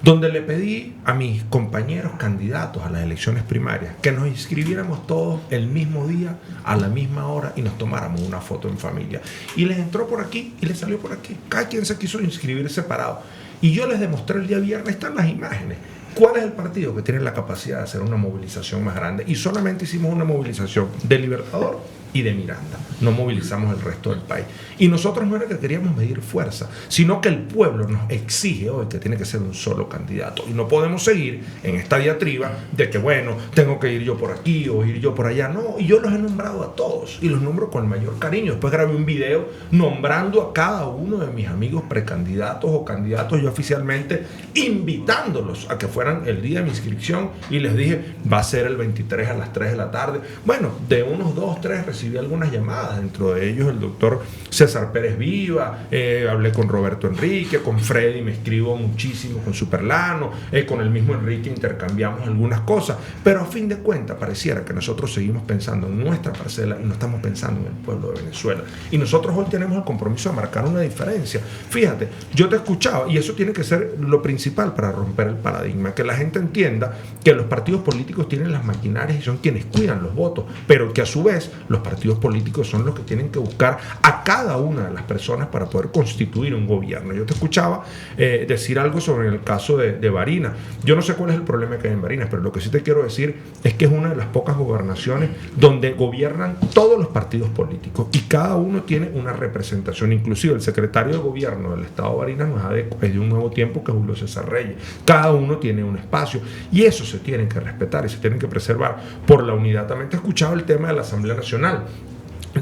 donde le pedí a mis compañeros candidatos a las elecciones primarias que nos inscribiéramos todos el mismo día, a la misma hora y nos tomáramos una foto en familia. Y les entró por aquí y les salió por aquí. Cada quien se quiso inscribir separado. Y yo les demostré el día viernes, están las imágenes. ¿Cuál es el partido que tiene la capacidad de hacer una movilización más grande? Y solamente hicimos una movilización de Libertador y de Miranda. No movilizamos el resto del país. Y nosotros no era que queríamos medir fuerza, sino que el pueblo nos exige hoy que tiene que ser un solo candidato. Y no podemos seguir en esta diatriba de que, bueno, tengo que ir yo por aquí o ir yo por allá. No, y yo los he nombrado a todos y los nombro con el mayor cariño. Después grabé un video nombrando a cada uno de mis amigos precandidatos o candidatos, yo oficialmente invitándolos a que fueran el día de mi inscripción y les dije, va a ser el 23 a las 3 de la tarde. Bueno, de unos 2, 3 recibí algunas llamadas, dentro de ellos el doctor César Pérez Viva, hablé con Roberto Enrique, con Freddy me escribo muchísimo, con Superlano, con el mismo Enrique intercambiamos algunas cosas, pero a fin de cuentas pareciera que nosotros seguimos pensando en nuestra parcela y no estamos pensando en el pueblo de Venezuela. Y nosotros hoy tenemos el compromiso de marcar una diferencia. Fíjate, yo te escuchaba y eso tiene que ser lo principal para romper el paradigma, que la gente entienda que los partidos políticos tienen las maquinarias y son quienes cuidan los votos, pero que a su vez los partidos políticos son los que tienen que buscar a cada una de las personas para poder constituir un gobierno. Yo te escuchaba decir algo sobre el caso de Barinas. Yo no sé cuál es el problema que hay en Barinas, pero lo que sí te quiero decir es que es una de las pocas gobernaciones donde gobiernan todos los partidos políticos y cada uno tiene una representación. Inclusive el secretario de gobierno del estado de Barinas no es ADECO, es de Un Nuevo Tiempo, que es Julio César Reyes. Cada uno tiene un espacio y eso se tiene que respetar y se tiene que preservar por la unidad. También te he escuchado el tema de la Asamblea Nacional.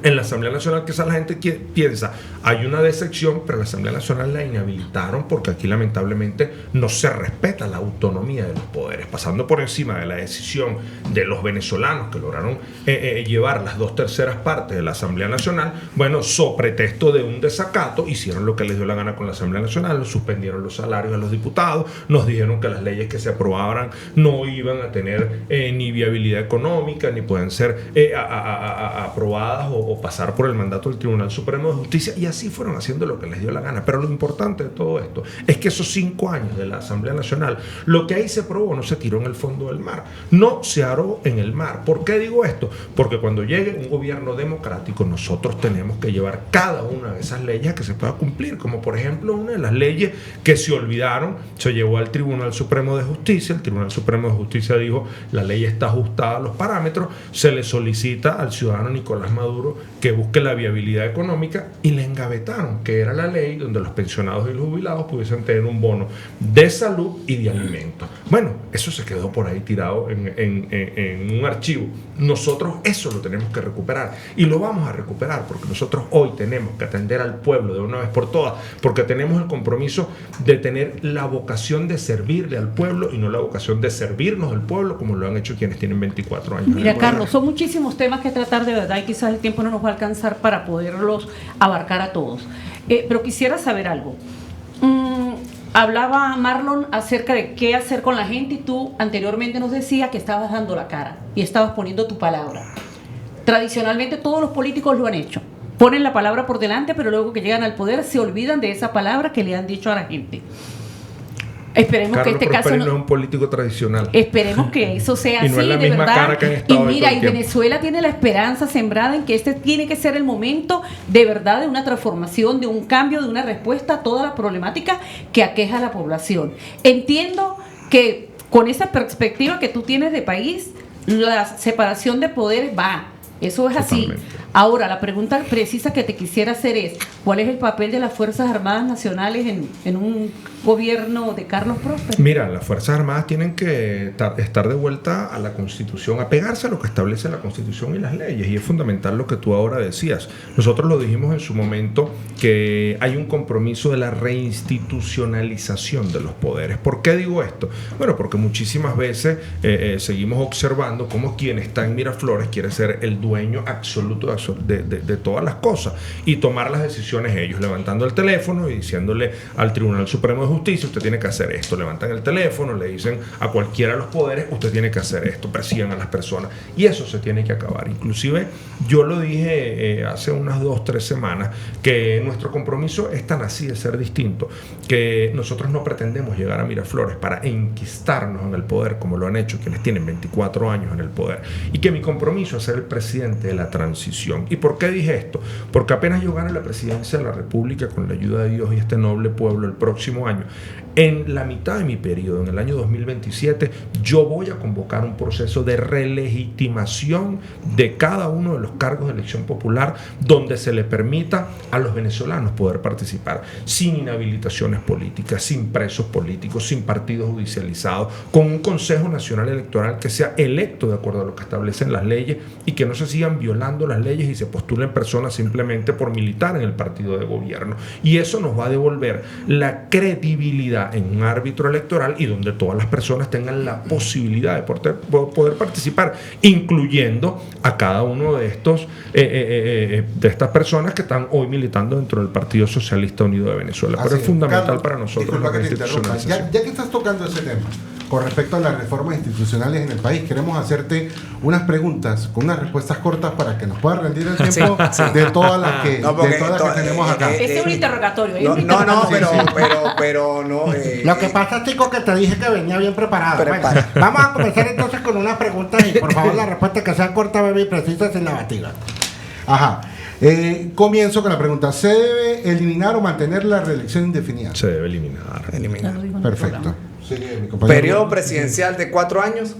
En la Asamblea Nacional, quizás la gente piensa, hay una decepción, pero la Asamblea Nacional la inhabilitaron porque aquí lamentablemente no se respeta la autonomía de los poderes, pasando por encima de la decisión de los venezolanos que lograron llevar las 2/3 partes de la Asamblea Nacional. Bueno, so pretexto de un desacato, hicieron lo que les dio la gana con la Asamblea Nacional, suspendieron los salarios a los diputados, nos dijeron que las leyes que se aprobaran no iban a tener ni viabilidad económica, ni pueden ser aprobadas o pasar por el mandato del Tribunal Supremo de Justicia, y así fueron haciendo lo que les dio la gana. Pero lo importante de todo esto es que esos 5 años de la Asamblea Nacional, lo que ahí se aprobó no se tiró en el fondo del mar, no se aró en el mar. ¿Por qué digo esto? Porque cuando llegue un gobierno democrático, nosotros tenemos que llevar cada una de esas leyes a que se pueda cumplir, como por ejemplo una de las leyes que se olvidaron, se llevó al Tribunal Supremo de Justicia, el Tribunal Supremo de Justicia dijo, la ley está ajustada a los parámetros, se le solicita al ciudadano Nicolás Maduro rubro que busque la viabilidad económica, y le engavetaron, que era la ley donde los pensionados y los jubilados pudiesen tener un bono de salud y de alimentos. Bueno, eso se quedó por ahí tirado en un archivo. Nosotros eso lo tenemos que recuperar, y lo vamos a recuperar porque nosotros hoy tenemos que atender al pueblo de una vez por todas, porque tenemos el compromiso de tener la vocación de servirle al pueblo y no la vocación de servirnos del pueblo como lo han hecho quienes tienen 24 años. Mira, Carlos, son muchísimos temas que tratar de verdad y quizás el tiempo no nos va a alcanzar para poderlos abarcar a todos. Pero quisiera saber algo. Hablaba Marlon acerca de qué hacer con la gente, y tú anteriormente nos decías que estabas dando la cara y estabas poniendo tu palabra. Tradicionalmente todos los políticos lo han hecho. Ponen la palabra por delante, pero luego que llegan al poder se olvidan de esa palabra que le han dicho a la gente. Esperemos Carlos que este caso no es un político tradicional. Esperemos que eso sea Y así, no es la de misma verdad. cara que han Y estado mira, todo y el tiempo. Venezuela tiene la esperanza sembrada en que este tiene que ser el momento de verdad de una transformación, de un cambio, de una respuesta a toda la problemática que aqueja a la población. Entiendo que con esa perspectiva que tú tienes de país, la separación de poderes va. Eso es así. Totalmente. Ahora, la pregunta precisa que te quisiera hacer es, ¿cuál es el papel de las Fuerzas Armadas Nacionales en un gobierno de Carlos Próspero? Mira, las Fuerzas Armadas tienen que estar de vuelta a la Constitución, apegarse a lo que establece la Constitución y las leyes, y es fundamental lo que tú ahora decías. Nosotros lo dijimos en su momento, que hay un compromiso de la reinstitucionalización de los poderes. ¿Por qué digo esto? Bueno, porque muchísimas veces seguimos observando cómo quien está en Miraflores quiere ser el dueño absoluto de todas las cosas y tomar las decisiones ellos, levantando el teléfono y diciéndole al Tribunal Supremo de Justicia: usted tiene que hacer esto. Levantan el teléfono, le dicen a cualquiera de los poderes: usted tiene que hacer esto. Persigan a las personas, y eso se tiene que acabar. Inclusive yo lo dije hace unas 2-3 semanas, que nuestro compromiso es tan así de ser distinto, que nosotros no pretendemos llegar a Miraflores para enquistarnos en el poder como lo han hecho quienes tienen 24 años en el poder, y que mi compromiso es ser el presidente de la transición. ¿Y por qué dije esto? Porque apenas yo gane la presidencia de la República, con la ayuda de Dios y este noble pueblo, el próximo año, en la mitad de mi periodo, en el año 2027, yo voy a convocar un proceso de relegitimación de cada uno de los cargos de elección popular, donde se le permita a los venezolanos poder participar sin inhabilitaciones políticas, sin presos políticos, sin partidos judicializados, con un Consejo Nacional Electoral que sea electo de acuerdo a lo que establecen las leyes, y que no se sigan violando las leyes y se postulen personas simplemente por militar en el partido de gobierno. Y eso nos va a devolver la credibilidad en un árbitro electoral, y donde todas las personas tengan la posibilidad de poder participar, incluyendo a cada uno de estos de estas personas que están hoy militando dentro del Partido Socialista Unido de Venezuela. Pero es fundamental, Carlos, para nosotros disculpa la que te interrumpa. institucionalización. Ya que estás tocando ese tema con respecto a las reformas institucionales en el país, queremos hacerte unas preguntas con unas respuestas cortas para que nos pueda rendir el tiempo de todas las que, que tenemos acá. Este es un interrogatorio. Pero no. Lo que pasa, chico, que te dije que venía bien preparado. Bueno, vamos a comenzar entonces con unas preguntas, y por favor la respuesta que sea corta, breve y precisa, sin la batida. Ajá. Comienzo con la pregunta: ¿se debe eliminar o mantener la reelección indefinida? Se debe eliminar. Perfecto. ¿Periodo presidencial de 4 años?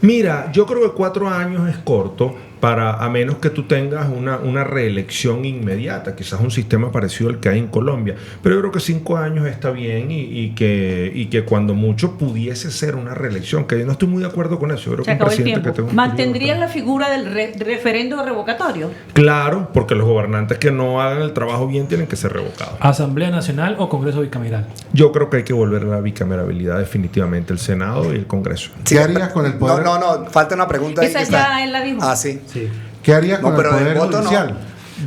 Mira, yo creo que 4 años es corto, a menos que tú tengas una reelección inmediata, quizás un sistema parecido al que hay en Colombia. Pero yo creo que 5 años está bien, y que cuando mucho pudiese ser una reelección, que yo no estoy muy de acuerdo con eso. Yo creo que un presidente que tenga un ¿Mantendrían la figura del referendo revocatorio? Claro, porque los gobernantes que no hagan el trabajo bien tienen que ser revocados. ¿Asamblea Nacional o Congreso bicameral? Yo creo que hay que volver a la bicamerabilidad definitivamente, el Senado y el Congreso. ¿Qué harías con el poder? No, falta una pregunta. Esa ya él la dijo. Ah, sí. Sí. ¿Qué harías con el poder voto judicial?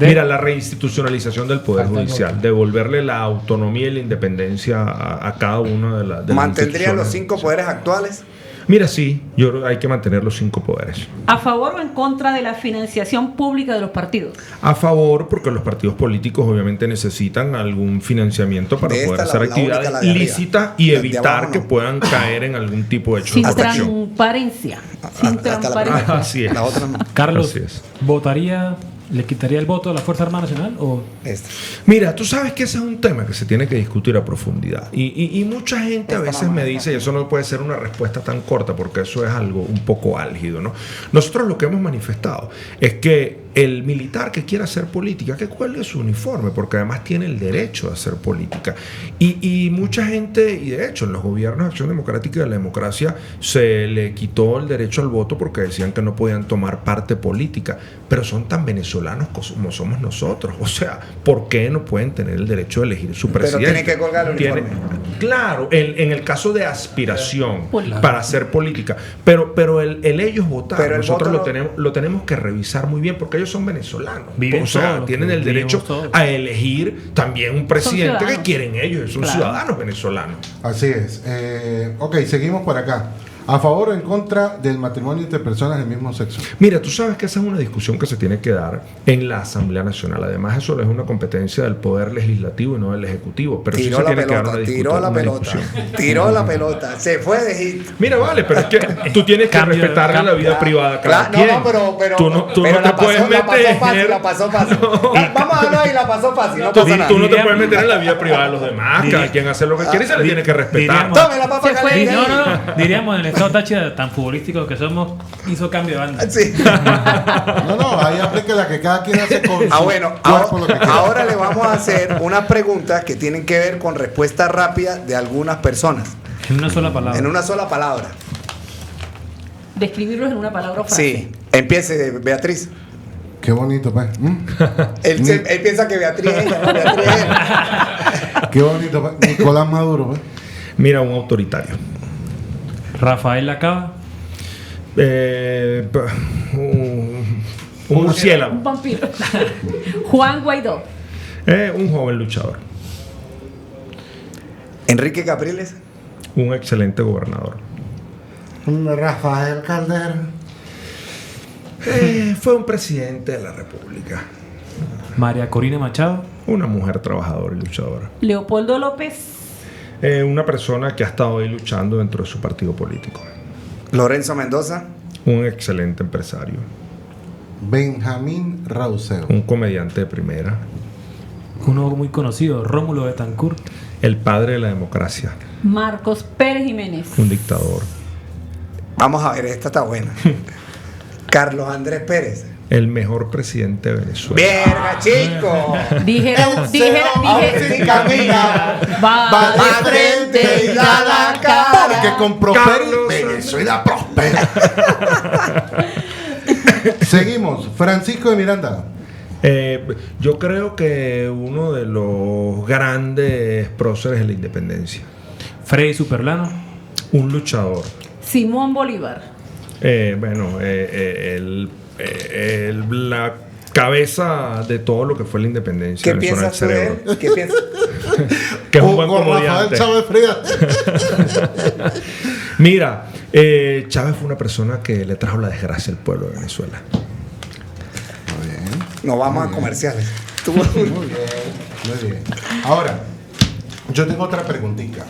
Mira, la reinstitucionalización del Poder Judicial, devolverle la autonomía y la independencia a cada uno de las ¿Mantendría los instituciones. 5 poderes actuales? Mira, sí, yo creo que hay que mantener los 5 poderes. ¿A favor o en contra de la financiación pública de los partidos? A favor, porque los partidos políticos obviamente necesitan algún financiamiento para poder hacer actividades lícitas y evitar que puedan caer en algún tipo de hecho Sin de corrupción. transparencia. Sin transparencia. Así es. La otra no. Carlos, Así es. ¿votaría, le quitaría el voto a la Fuerza Armada Nacional? O Mira, tú sabes que ese es un tema que se tiene que discutir a profundidad. Y mucha gente a veces me dice, y eso no puede ser una respuesta tan corta, porque eso es algo un poco álgido, ¿no? Nosotros lo que hemos manifestado es que el militar que quiera hacer política, que cuelgue su uniforme, porque además tiene el derecho a hacer política. Y mucha gente, y de hecho en los gobiernos de Acción Democrática y de la democracia se le quitó el derecho al voto porque decían que no podían tomar parte política, pero son tan venezolanos como somos nosotros. O sea, ¿por qué no pueden tener el derecho de elegir su presidente? Pero tienen que colgar el uniforme. Claro, en el caso de aspiración para hacer política, pero el ellos votar, Pero el nosotros voto lo tenemos que revisar muy bien porque ellos son venezolanos. Viven O sea, todos, tienen el derecho todos. a elegir también un presidente que ciudadanos. quieren ellos, son Claro. ciudadanos venezolanos. Así es. Ok, seguimos por acá. ¿A favor o en contra del matrimonio entre personas del mismo sexo? Mira, tú sabes que esa es una discusión que se tiene que dar en la Asamblea Nacional. Además, eso es una competencia del Poder Legislativo y no del Ejecutivo. Pero sí Tiró se la tiene que dar pelota, una tiró la pelota, discusión. tiró la pelota, se fue de hit. Mira, vale, pero es que tú tienes que Cambio, respetarle la vida Claro, privada a cada quien. No, pero tú no pero te la puedes pasó, meter. la pasó fácil. No. Vamos a darlo ahí, la pasó fácil, no Tú, pasa nada. tú no te Diríamos- puedes meter en la vida privada de los demás. Cada quien hace lo que quiere y se le tiene que respetar. diríamos- Tome la papa Se fue. caliente. No. Diríamos en el estado Táchira, tan futbolístico que somos, hizo cambio de banda. Sí. No, ahí aplica la que cada quien hace con su Bueno, cuerpo lo que quiera. ahora le vamos a hacer unas preguntas que tienen que ver con respuestas rápidas de algunas personas. En una sola palabra. En una sola palabra. Describirlos en una palabra o frase. Sí. Empiece, Beatriz. Qué bonito, pues. Él piensa que Beatriz es ella, ¿no? Beatriz es él. Qué bonito, pues. Nicolás Maduro, pues. Mira, un autoritario. Rafael Lacaba. Un murciélago. Un vampiro. Juan Guaidó. Un joven luchador. Enrique Capriles. Un excelente gobernador. Rafael Caldera. Fue un presidente de la República. María Corina Machado. Una mujer trabajadora y luchadora. Leopoldo López. Una persona que ha estado ahí luchando dentro de su partido político. Lorenzo Mendoza. Un excelente empresario. Benjamín Rauseo. Un comediante de primera. Uno muy conocido, Rómulo Betancourt. El padre de la democracia. Marcos Pérez Jiménez. Un dictador. Vamos a ver, esta está buena. Carlos Andrés Pérez. El mejor presidente de Venezuela. ¡Verga, chico! Dijera, Si camina, va de frente y da la cara. Porque con Prosperi Carlos- Venezuela prospera. Seguimos. Francisco de Miranda. Yo creo que uno de los grandes próceres de la independencia. Freddy Superlano. Un luchador. Simón Bolívar. La cabeza de todo lo que fue la independencia. ¿Qué venezolana, piensas tú de él? ¿Qué piensas? Que es un buen Hugo Rafael comediante. Chávez Frías. Mira, Chávez fue una persona que le trajo la desgracia al pueblo de Venezuela. Nos vamos a comerciales. Tú- Muy bien, muy bien. Ahora, yo tengo otra preguntita.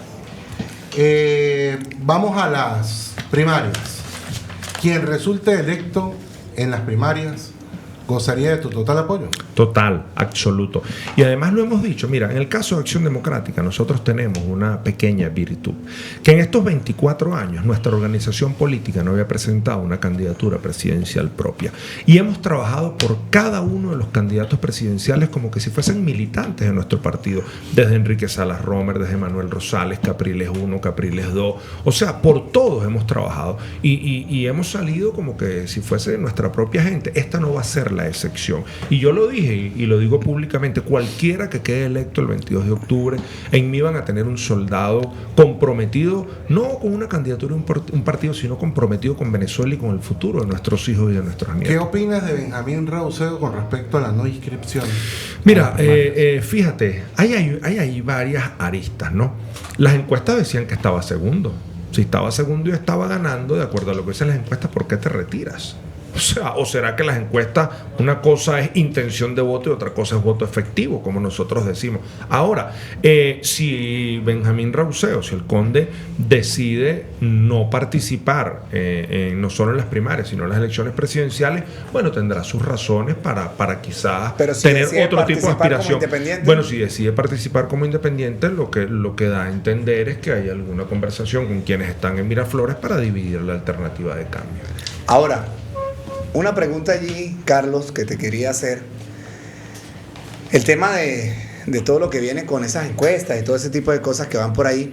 Vamos a las primarias. Quien resulte electo en las primarias gozaría de tu total apoyo. Total, absoluto. Y además lo hemos dicho, mira, en el caso de Acción Democrática nosotros tenemos una pequeña virtud, que en estos 24 años nuestra organización política no había presentado una candidatura presidencial propia. Y hemos trabajado por cada uno de los candidatos presidenciales como que si fuesen militantes de nuestro partido, desde Enrique Salas Romer, desde Manuel Rosales, Capriles 1, Capriles 2, o sea, por todos hemos trabajado y hemos salido como que si fuese nuestra propia gente. Esta no va a ser la excepción. Y yo lo dije y lo digo públicamente, cualquiera que quede electo el 22 de octubre, en mí van a tener un soldado comprometido, no con una candidatura de un partido, sino comprometido con Venezuela y con el futuro de nuestros hijos y de nuestros nietos. ¿Qué opinas de Benjamín Rauseo con respecto a la no inscripción? Mira, fíjate, hay varias aristas, ¿no? Las encuestas decían que estaba segundo. Si estaba segundo y estaba ganando, de acuerdo a lo que dicen las encuestas, ¿por qué te retiras? O sea, ¿o será que las encuestas, una cosa es intención de voto y otra cosa es voto efectivo, como nosotros decimos? Ahora, si Benjamín Rauseo, si el conde decide no participar no solo en las primarias, sino en las elecciones presidenciales, bueno, tendrá sus razones para quizás Pero si tener decide otro tipo de participar como aspiración. independiente. Bueno, si decide participar como independiente, lo que da a entender es que hay alguna conversación con quienes están en Miraflores para dividir la alternativa de cambio. Ahora, una pregunta allí, Carlos, que te quería hacer. El tema de todo lo que viene con esas encuestas y todo ese tipo de cosas que van por ahí.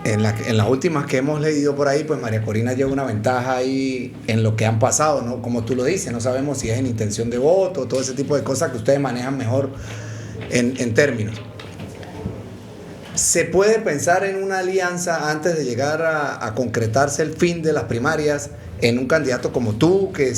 En las últimas que hemos leído por ahí, pues María Corina lleva una ventaja ahí en lo que han pasado, ¿no? Como tú lo dices, no sabemos si es en intención de voto, todo ese tipo de cosas que ustedes manejan mejor en términos. ¿Se puede pensar en una alianza antes de llegar a concretarse el fin de las primarias en un candidato como tú, que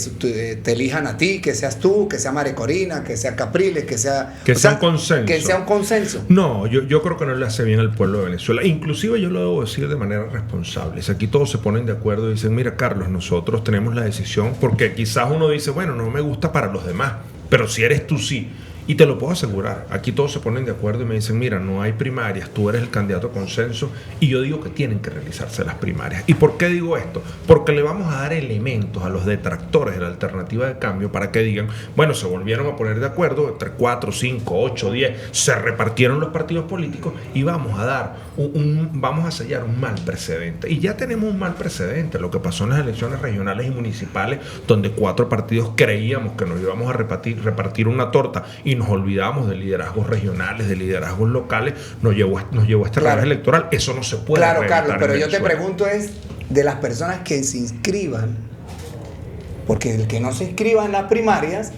te elijan a ti, que seas tú, que sea María Corina, que sea Capriles, que sea un consenso? Que sea un consenso. No, yo creo que no le hace bien al pueblo de Venezuela. Inclusive yo lo debo decir de manera responsable. Si aquí todos se ponen de acuerdo y dicen, mira, Carlos, nosotros tenemos la decisión, porque quizás uno dice, bueno, no me gusta para los demás, pero si eres tú sí. Y te lo puedo asegurar, aquí todos se ponen de acuerdo y me dicen, mira, no hay primarias, tú eres el candidato a consenso, y yo digo que tienen que realizarse las primarias. ¿Y por qué digo esto? Porque le vamos a dar elementos a los detractores de la alternativa de cambio para que digan, bueno, se volvieron a poner de acuerdo entre 4, 5, 8, 10, se repartieron los partidos políticos y vamos a dar vamos a sellar un mal precedente. Y ya tenemos un mal precedente, lo que pasó en las elecciones regionales y municipales, donde 4 partidos creíamos que nos íbamos a repartir una torta y nos olvidamos de liderazgos regionales, de liderazgos locales, nos llevó a este revés electoral. Eso no se puede. Claro, Carlos, pero yo te pregunto es de las personas que se inscriban, porque el que no se inscriba en las primarias,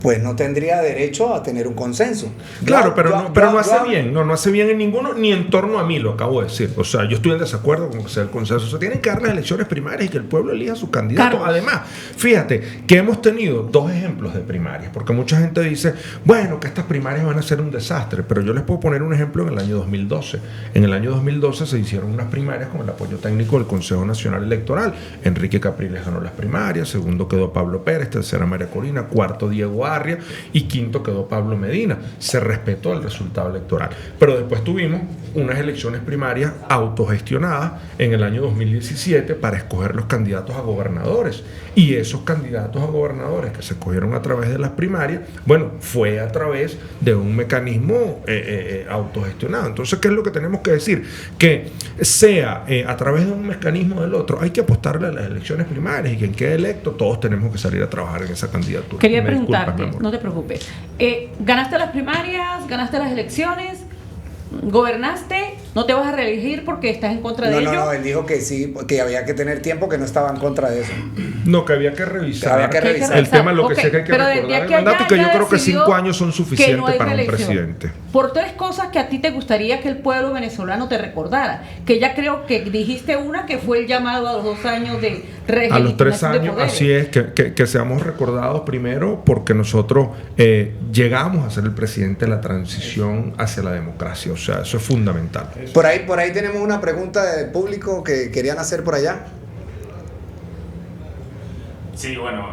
pues no tendría derecho a tener un consenso. Claro, pero no hace bien en ninguno, ni en torno a mí, lo acabo de decir. O sea, yo estoy en desacuerdo con que sea el consenso. O sea, tienen que dar las elecciones primarias y que el pueblo elija a su candidato. Claro. Además, fíjate que hemos tenido 2 ejemplos de primarias, porque mucha gente dice, bueno, que estas primarias van a ser un desastre, pero yo les puedo poner un ejemplo en el año 2012. En el año 2012 se hicieron unas primarias con el apoyo técnico del Consejo Nacional Electoral. Enrique Capriles ganó las primarias, segundo quedó Pablo Pérez, tercera María Corina, cuarto Diego Arria y quinto quedó Pablo Medina. Se respetó el resultado electoral, pero después tuvimos unas elecciones primarias autogestionadas en el año 2017 para escoger los candidatos a gobernadores, y esos candidatos a gobernadores que se escogieron a través de las primarias, bueno, fue a través de un mecanismo autogestionado. Entonces, ¿qué es lo que tenemos que decir? Que sea a través de un mecanismo del otro, hay que apostarle a las elecciones primarias, y quien quede electo, todos tenemos que salir a trabajar en esa candidatura. Quería preguntarte, no te preocupes, ganaste las primarias, ganaste las elecciones, gobernaste, no te vas a reelegir porque estás en contra de ello. No, él dijo que sí, que había que tener tiempo, que no estaba en contra de eso. No, que había que revisar. El tema, lo que sé que hay que recordar el mandato, que yo creo que 5 años son suficientes para un presidente. Por 3 cosas que a ti te gustaría que el pueblo venezolano te recordara, que ya creo que dijiste una, que fue el llamado a los 2 años de regeneración. A los 3 años, así es, que seamos recordados primero porque nosotros llegamos a ser el presidente de la transición hacia la democracia. O sea, eso es fundamental. Por ahí tenemos una pregunta del público que querían hacer por allá. Sí, bueno,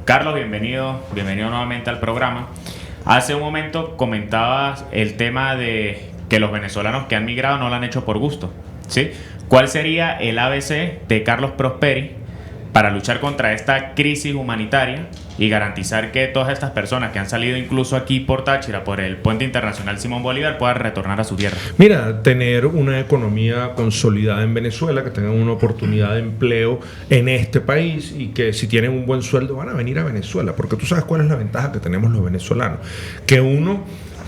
Carlos, bienvenido nuevamente al programa. Hace un momento comentabas el tema de que los venezolanos que han migrado no lo han hecho por gusto, ¿sí? ¿Cuál sería el ABC de Carlos Prosperi para luchar contra esta crisis humanitaria y garantizar que todas estas personas que han salido incluso aquí por Táchira, por el puente internacional Simón Bolívar, puedan retornar a su tierra? Mira, tener una economía consolidada en Venezuela, que tengan una oportunidad de empleo en este país, y que si tienen un buen sueldo van a venir a Venezuela, porque tú sabes cuál es la ventaja que tenemos los venezolanos, que uno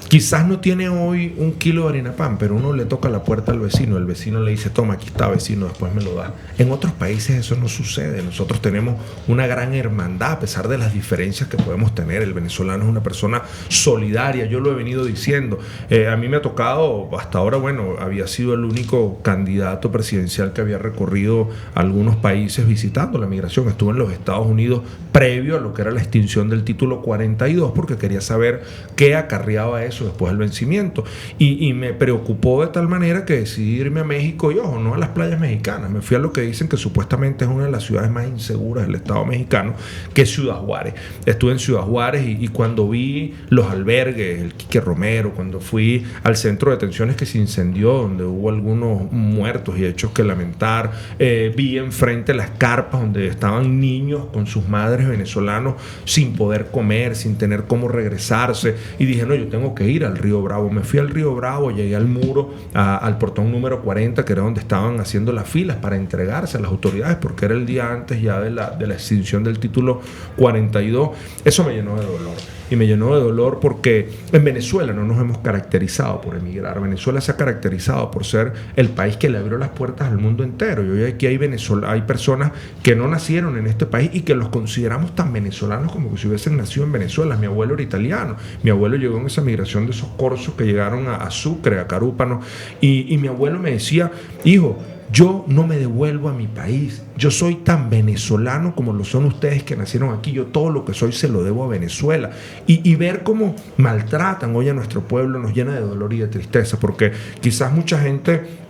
quizás no tiene hoy 1 kilo de harina pan, pero uno le toca la puerta al vecino, el vecino le dice, toma, aquí está, vecino, después me lo da. En otros países eso no sucede. Nosotros tenemos una gran hermandad a pesar de las diferencias que podemos tener. El venezolano es una persona solidaria, yo lo he venido diciendo. A mí me ha tocado, hasta ahora, bueno, había sido el único candidato presidencial que había recorrido algunos países visitando la migración. Estuve en los Estados Unidos previo a lo que era la extinción del título 42, porque quería saber qué acarreaba eso después del vencimiento, y me preocupó de tal manera que decidí irme a México, y ojo, no a las playas mexicanas, me fui a lo que dicen que supuestamente es una de las ciudades más inseguras del estado mexicano, que es Ciudad Juárez. Estuve en Ciudad Juárez y cuando vi los albergues, el Quique Romero, cuando fui al centro de detenciones que se incendió, donde hubo algunos muertos y hechos que lamentar, vi enfrente las carpas donde estaban niños con sus madres venezolanos sin poder comer, sin tener cómo regresarse, y dije, no, yo tengo que que ir al Río Bravo. Me fui al Río Bravo, llegué al muro, al portón número 40, que era donde estaban haciendo las filas para entregarse a las autoridades, porque era el día antes ya de la extinción del título 42. Eso me llenó de dolor. Y me llenó de dolor porque en Venezuela no nos hemos caracterizado por emigrar. Venezuela se ha caracterizado por ser el país que le abrió las puertas al mundo entero. Y hoy aquí hay personas que no nacieron en este país y que los consideramos tan venezolanos como que si hubiesen nacido en Venezuela. Mi abuelo era italiano. Mi abuelo llegó en esa migración de esos corzos que llegaron a Sucre, a Carúpano. Y mi abuelo me decía, hijo, yo no me devuelvo a mi país. Yo soy tan venezolano como lo son ustedes que nacieron aquí. Yo todo lo que soy se lo debo a Venezuela. Y ver cómo maltratan hoy a nuestro pueblo nos llena de dolor y de tristeza, porque quizás mucha gente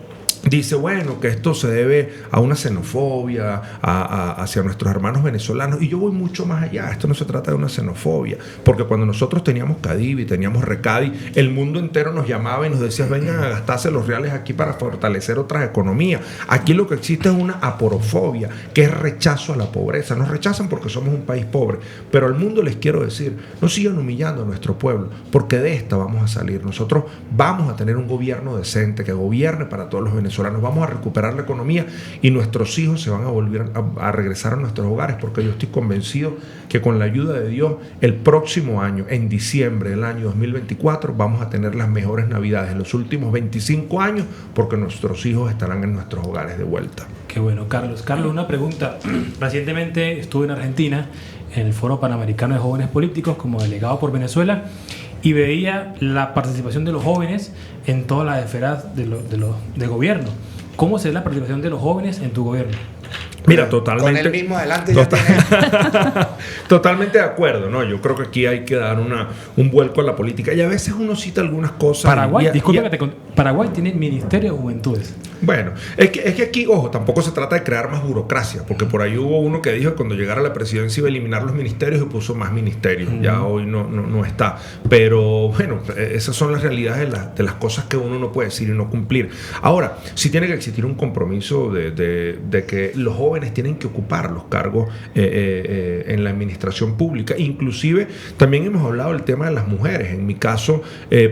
dice, bueno, que esto se debe a una xenofobia hacia nuestros hermanos venezolanos, y yo voy mucho más allá. Esto no se trata de una xenofobia, porque cuando nosotros teníamos Cadivi, teníamos Recadi, el mundo entero nos llamaba y nos decía, vengan a gastarse los reales aquí para fortalecer otras economías. Aquí lo que existe es una aporofobia, que es rechazo a la pobreza. Nos rechazan porque somos un país pobre, pero al mundo les quiero decir, no sigan humillando a nuestro pueblo, porque de esta vamos a salir. Nosotros vamos a tener un gobierno decente que gobierne para todos los venezolanos. Vamos a recuperar la economía y nuestros hijos se van a volver a regresar a nuestros hogares, porque yo estoy convencido que con la ayuda de Dios el próximo año, en diciembre del año 2024, vamos a tener las mejores navidades de los últimos 25 años, porque nuestros hijos estarán en nuestros hogares de vuelta. Qué bueno, Carlos. Carlos, una pregunta. Recientemente estuve en Argentina en el Foro Panamericano de Jóvenes Políticos como delegado por Venezuela, y veía la participación de los jóvenes en todas las esferas de gobierno. ¿Cómo se ve la participación de los jóvenes en tu gobierno? Mira, totalmente. Con él mismo adelante ya tiene. Totalmente de acuerdo, ¿no? Yo creo que aquí hay que dar un vuelco a la política. Y a veces uno cita algunas cosas. Paraguay, Paraguay tiene Ministerio de Juventudes. Bueno, es que aquí, ojo, tampoco se trata de crear más burocracia, porque por ahí hubo uno que dijo que cuando llegara a la presidencia iba a eliminar los ministerios y puso más ministerios. Ya hoy no está. Pero bueno, esas son las realidades de las cosas que uno no puede decir y no cumplir. Ahora, sí tiene que existir un compromiso de que los jóvenes tienen que ocupar los cargos en la administración pública. Inclusive también hemos hablado del tema de las mujeres. En mi caso,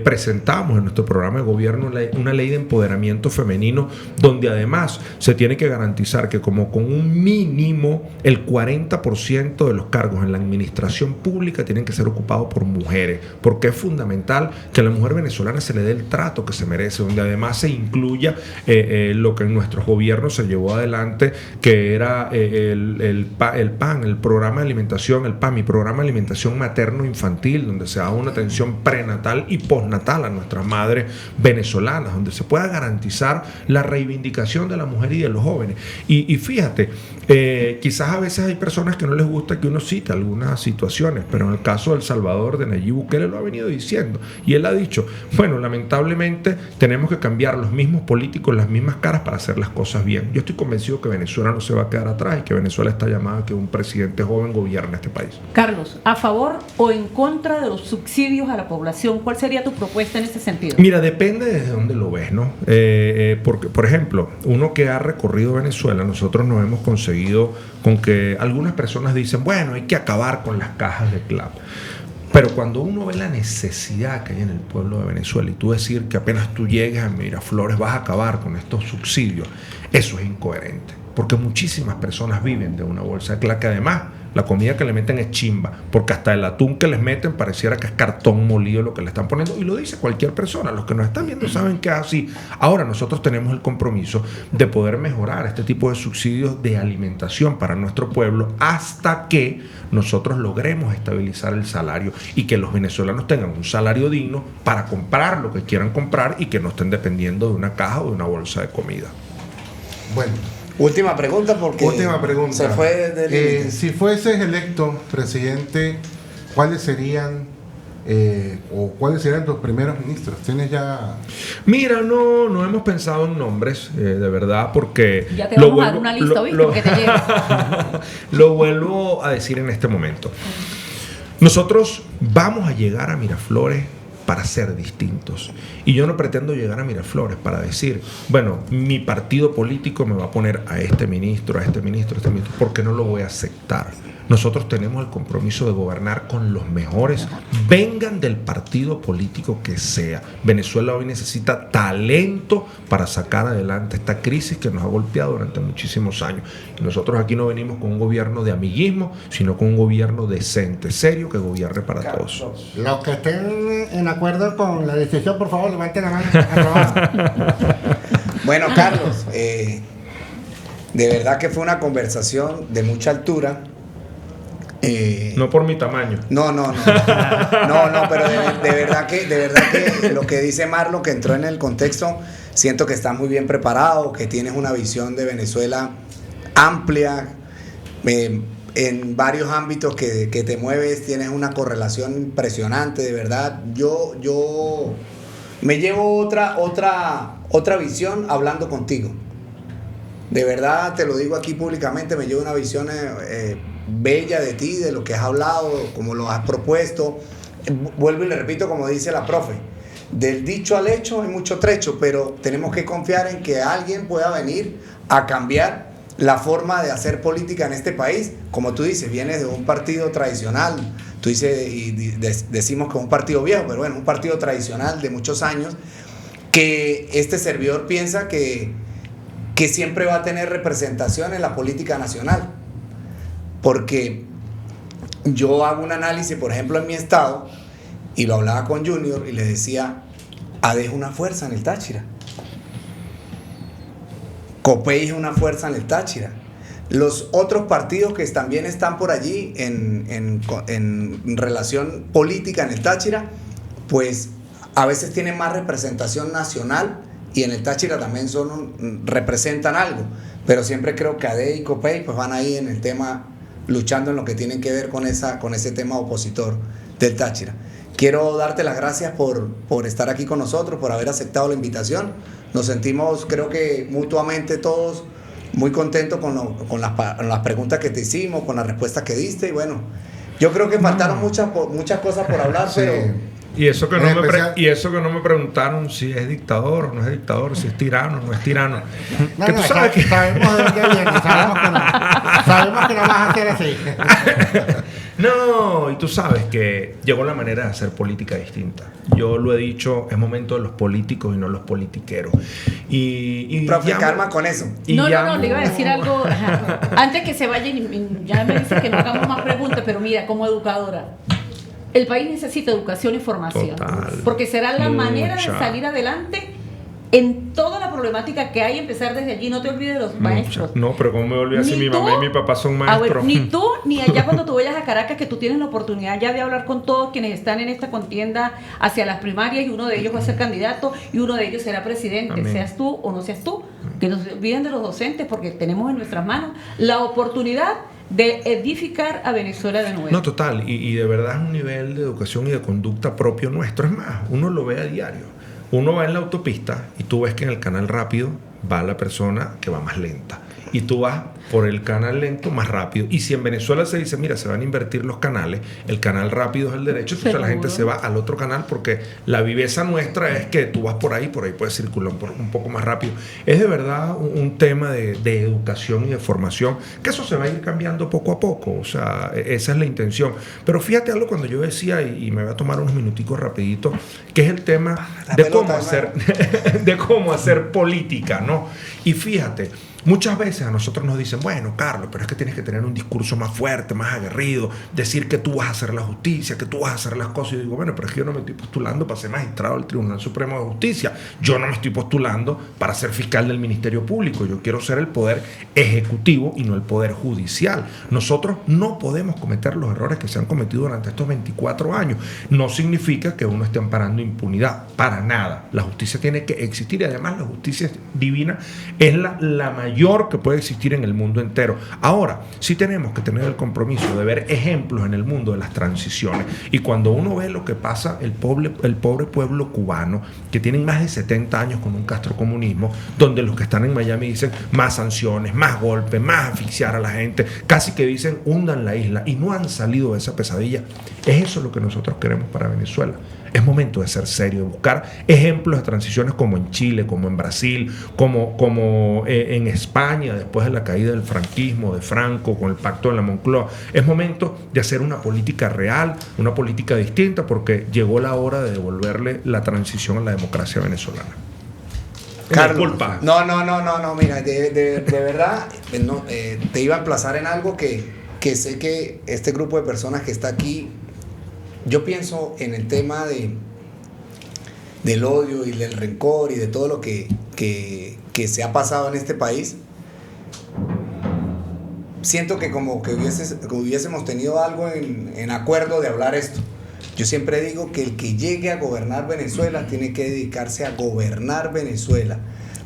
presentamos en nuestro programa de gobierno una ley de empoderamiento femenino, donde además se tiene que garantizar que como con un mínimo el 40% de los cargos en la administración pública tienen que ser ocupados por mujeres, porque es fundamental que a la mujer venezolana se le dé el trato que se merece, donde además se incluya lo que en nuestros gobiernos se llevó adelante, que era el PAN, el programa de alimentación, el PAMI, programa de alimentación materno-infantil, donde se da una atención prenatal y postnatal a nuestras madres venezolanas, donde se pueda garantizar la reivindicación de la mujer y de los jóvenes. Y fíjate, quizás a veces hay personas que no les gusta que uno cite algunas situaciones, pero en el caso de El Salvador, de Nayib Bukele, lo ha venido diciendo, y él ha dicho, bueno, lamentablemente tenemos que cambiar los mismos políticos, las mismas caras para hacer las cosas bien. Yo estoy convencido que Venezuela no se va a quedar atrás y que Venezuela está llamada a que un presidente joven gobierne este país. Carlos, ¿a favor o en contra de los subsidios a la población? ¿Cuál sería tu propuesta en ese sentido? Mira, depende desde dónde lo ves, ¿no? Porque, por ejemplo, uno que ha recorrido Venezuela, nosotros nos hemos conseguido con que algunas personas dicen, bueno, hay que acabar con las cajas de CLAP. Pero cuando uno ve la necesidad que hay en el pueblo de Venezuela y tú decir que apenas tú llegues a Miraflores vas a acabar con estos subsidios, eso es incoherente. Porque muchísimas personas viven de una bolsa de CLAP, que además la comida que le meten es chimba, porque hasta el atún que les meten pareciera que es cartón molido lo que le están poniendo, y lo dice cualquier persona. Los que nos están viendo saben que es así. Ahora nosotros tenemos el compromiso de poder mejorar este tipo de subsidios de alimentación para nuestro pueblo hasta que nosotros logremos estabilizar el salario y que los venezolanos tengan un salario digno para comprar lo que quieran comprar y que no estén dependiendo de una caja o de una bolsa de comida. Bueno. Última pregunta, porque se fue del límite. Si fueses electo presidente, ¿cuáles serían tus primeros ministros? ¿Tienes ya...? Mira, no hemos pensado en nombres, de verdad, porque... Ya te vamos a dar una lista, ¿viste? Porque te llega. Lo vuelvo a decir en este momento. Nosotros vamos a llegar a Miraflores para ser distintos. Y yo no pretendo llegar a Miraflores para decir, bueno, mi partido político me va a poner a este ministro, porque no lo voy a aceptar. Nosotros tenemos el compromiso de gobernar con los mejores, vengan del partido político que sea. Venezuela hoy necesita talento para sacar adelante esta crisis que nos ha golpeado durante muchísimos años. Y nosotros aquí no venimos con un gobierno de amiguismo, sino con un gobierno decente, serio, que gobierne para todos. Los que estén en acuerdo con la decisión, por favor, levanten la mano. Bueno, Carlos, de verdad que fue una conversación de mucha altura. No por mi tamaño. No, pero de verdad que lo que dice Marlon, que entró en el contexto, siento que estás muy bien preparado, que tienes una visión de Venezuela amplia, en varios ámbitos que te mueves, tienes una correlación impresionante, de verdad. Yo me llevo otra visión hablando contigo. De verdad, te lo digo aquí públicamente, me llevo una visión bella de ti, de lo que has hablado, como lo has propuesto. Vuelvo y le repito, como dice la profe, del dicho al hecho hay mucho trecho, pero tenemos que confiar en que alguien pueda venir a cambiar la forma de hacer política en este país. Como tú dices, vienes de un partido tradicional, tú dices, y decimos que es un partido viejo, pero bueno, un partido tradicional de muchos años, que este servidor piensa que siempre va a tener representación en la política nacional. Porque yo hago un análisis, por ejemplo, en mi estado, y lo hablaba con Junior y le decía, AD es una fuerza en el Táchira, Copey es una fuerza en el Táchira, los otros partidos que también están por allí en relación política en el Táchira, pues a veces tienen más representación nacional, y en el Táchira también representan algo, pero siempre creo que AD y Copey pues van ahí en el tema, luchando en lo que tienen que ver con ese tema opositor del Táchira. Quiero darte las gracias por estar aquí con nosotros, por haber aceptado la invitación. Nos sentimos, creo que mutuamente todos, muy contentos con las preguntas que te hicimos, con las respuestas que diste. Y bueno, yo creo que faltaron muchas cosas por hablar, sí. Pero... Y eso que no me preguntaron si es dictador o no es dictador, si es tirano o no es tirano. No, que tú sabes que sabemos de dónde viene, sabemos que no vas a hacer así. No, y tú sabes que llegó la manera de hacer política distinta. Yo lo he dicho, es momento de los políticos y no los politiqueros. Y profe, calma con eso. No, le iba a decir algo. Antes que se vayan, ya me dice que no hagamos más preguntas, pero mira, como educadora, el país necesita educación y formación. Total. Porque será la manera de salir adelante en toda la problemática que hay, empezar desde allí. No te olvides de los maestros. No, pero ¿cómo me olvidas si mi mamá y mi papá son maestros? Ni tú, ni allá cuando tú vayas a Caracas, que tú tienes la oportunidad ya de hablar con todos quienes están en esta contienda hacia las primarias, y uno de ellos va a ser candidato y uno de ellos será presidente. Amén. Seas tú o no seas tú. Que no se olviden de los docentes, porque tenemos en nuestras manos la oportunidad de edificar a Venezuela de nuevo. No, total, y de verdad es un nivel de educación y de conducta propio nuestro. Es más, uno lo ve a diario. Uno va en la autopista y tú ves que en el canal rápido va la persona que va más lenta, y tú vas por el canal lento más rápido. Y si en Venezuela se dice, mira, se van a invertir los canales, el canal rápido es el derecho, entonces la gente se va al otro canal, porque la viveza nuestra es que tú vas por ahí puedes circular un poco más rápido. Es de verdad un tema de educación y de formación, que eso se va a ir cambiando poco a poco, o sea, esa es la intención. Pero fíjate algo cuando yo decía, y me voy a tomar unos minuticos rapidito, que es el tema de cómo hacer política, ¿no? Y fíjate, muchas veces a nosotros nos dicen, bueno, Carlos, pero es que tienes que tener un discurso más fuerte, más aguerrido, decir que tú vas a hacer la justicia, que tú vas a hacer las cosas. Y yo digo, bueno, pero es que yo no me estoy postulando para ser magistrado del Tribunal Supremo de Justicia. Yo no me estoy postulando para ser fiscal del Ministerio Público. Yo quiero ser el poder ejecutivo y no el poder judicial. Nosotros no podemos cometer los errores que se han cometido durante estos 24 años. No significa que uno esté amparando impunidad, para nada. La justicia tiene que existir, y además la justicia divina es la mayor que puede existir en el mundo entero. Ahora, sí tenemos que tener el compromiso de ver ejemplos en el mundo de las transiciones. Y cuando uno ve lo que pasa, el pobre pueblo cubano, que tienen más de 70 años con un castrocomunismo, donde los que están en Miami dicen más sanciones, más golpes, más asfixiar a la gente, casi que dicen hundan la isla, y no han salido de esa pesadilla. Es eso lo que nosotros queremos para Venezuela. Es momento de ser serio, de buscar ejemplos de transiciones como en Chile, como en Brasil, como en España, después de la caída del franquismo, de Franco, con el pacto de la Moncloa. Es momento de hacer una política real, una política distinta, porque llegó la hora de devolverle la transición a la democracia venezolana. Carlos, Disculpa. no, mira, de verdad, te iba a emplazar en algo que sé que este grupo de personas que está aquí, yo pienso en el tema del odio y del rencor y de todo lo que se ha pasado en este país. Siento que como que hubiésemos tenido algo en acuerdo de hablar esto. Yo siempre digo que el que llegue a gobernar Venezuela tiene que dedicarse a gobernar Venezuela,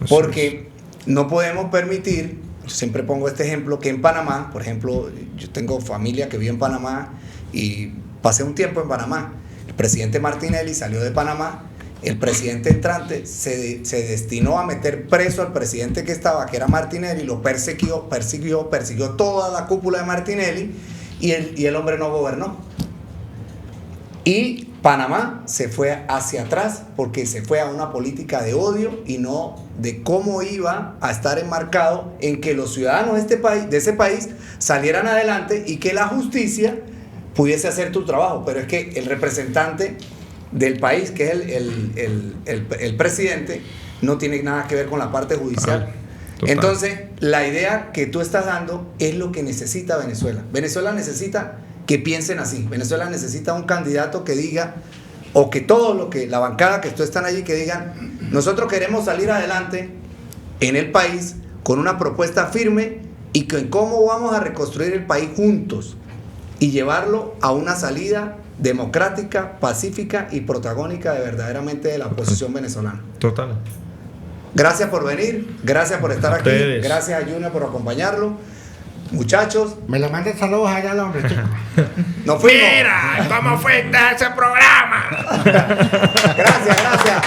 porque no podemos permitir, yo siempre pongo este ejemplo, que en Panamá, por ejemplo, yo tengo familia que vive en Panamá y pasé un tiempo en Panamá. El presidente Martinelli salió de Panamá, el presidente entrante se destinó a meter preso al presidente que estaba, que era Martinelli, lo persiguió toda la cúpula de Martinelli y el hombre no gobernó. Y Panamá se fue hacia atrás porque se fue a una política de odio y no de cómo iba a estar enmarcado en que los ciudadanos de ese país salieran adelante y que la justicia pudiese hacer tu trabajo. Pero es que el representante del país, que es el presidente, no tiene nada que ver con la parte judicial. Entonces, la idea que tú estás dando es lo que necesita Venezuela. Venezuela necesita que piensen así. Venezuela necesita un candidato que diga, o que la bancada que están allí, que digan, nosotros queremos salir adelante en el país con una propuesta firme y que cómo vamos a reconstruir el país juntos y llevarlo a una salida democrática, pacífica y protagónica verdaderamente de la oposición venezolana. Total. Gracias por venir, gracias por estar aquí, Ustedes. gracias a Junior por acompañarlo. Muchachos, Me le manden saludos allá al hombre, chico. nos fuimos. Mira, ¿cómo fue ese programa? Gracias.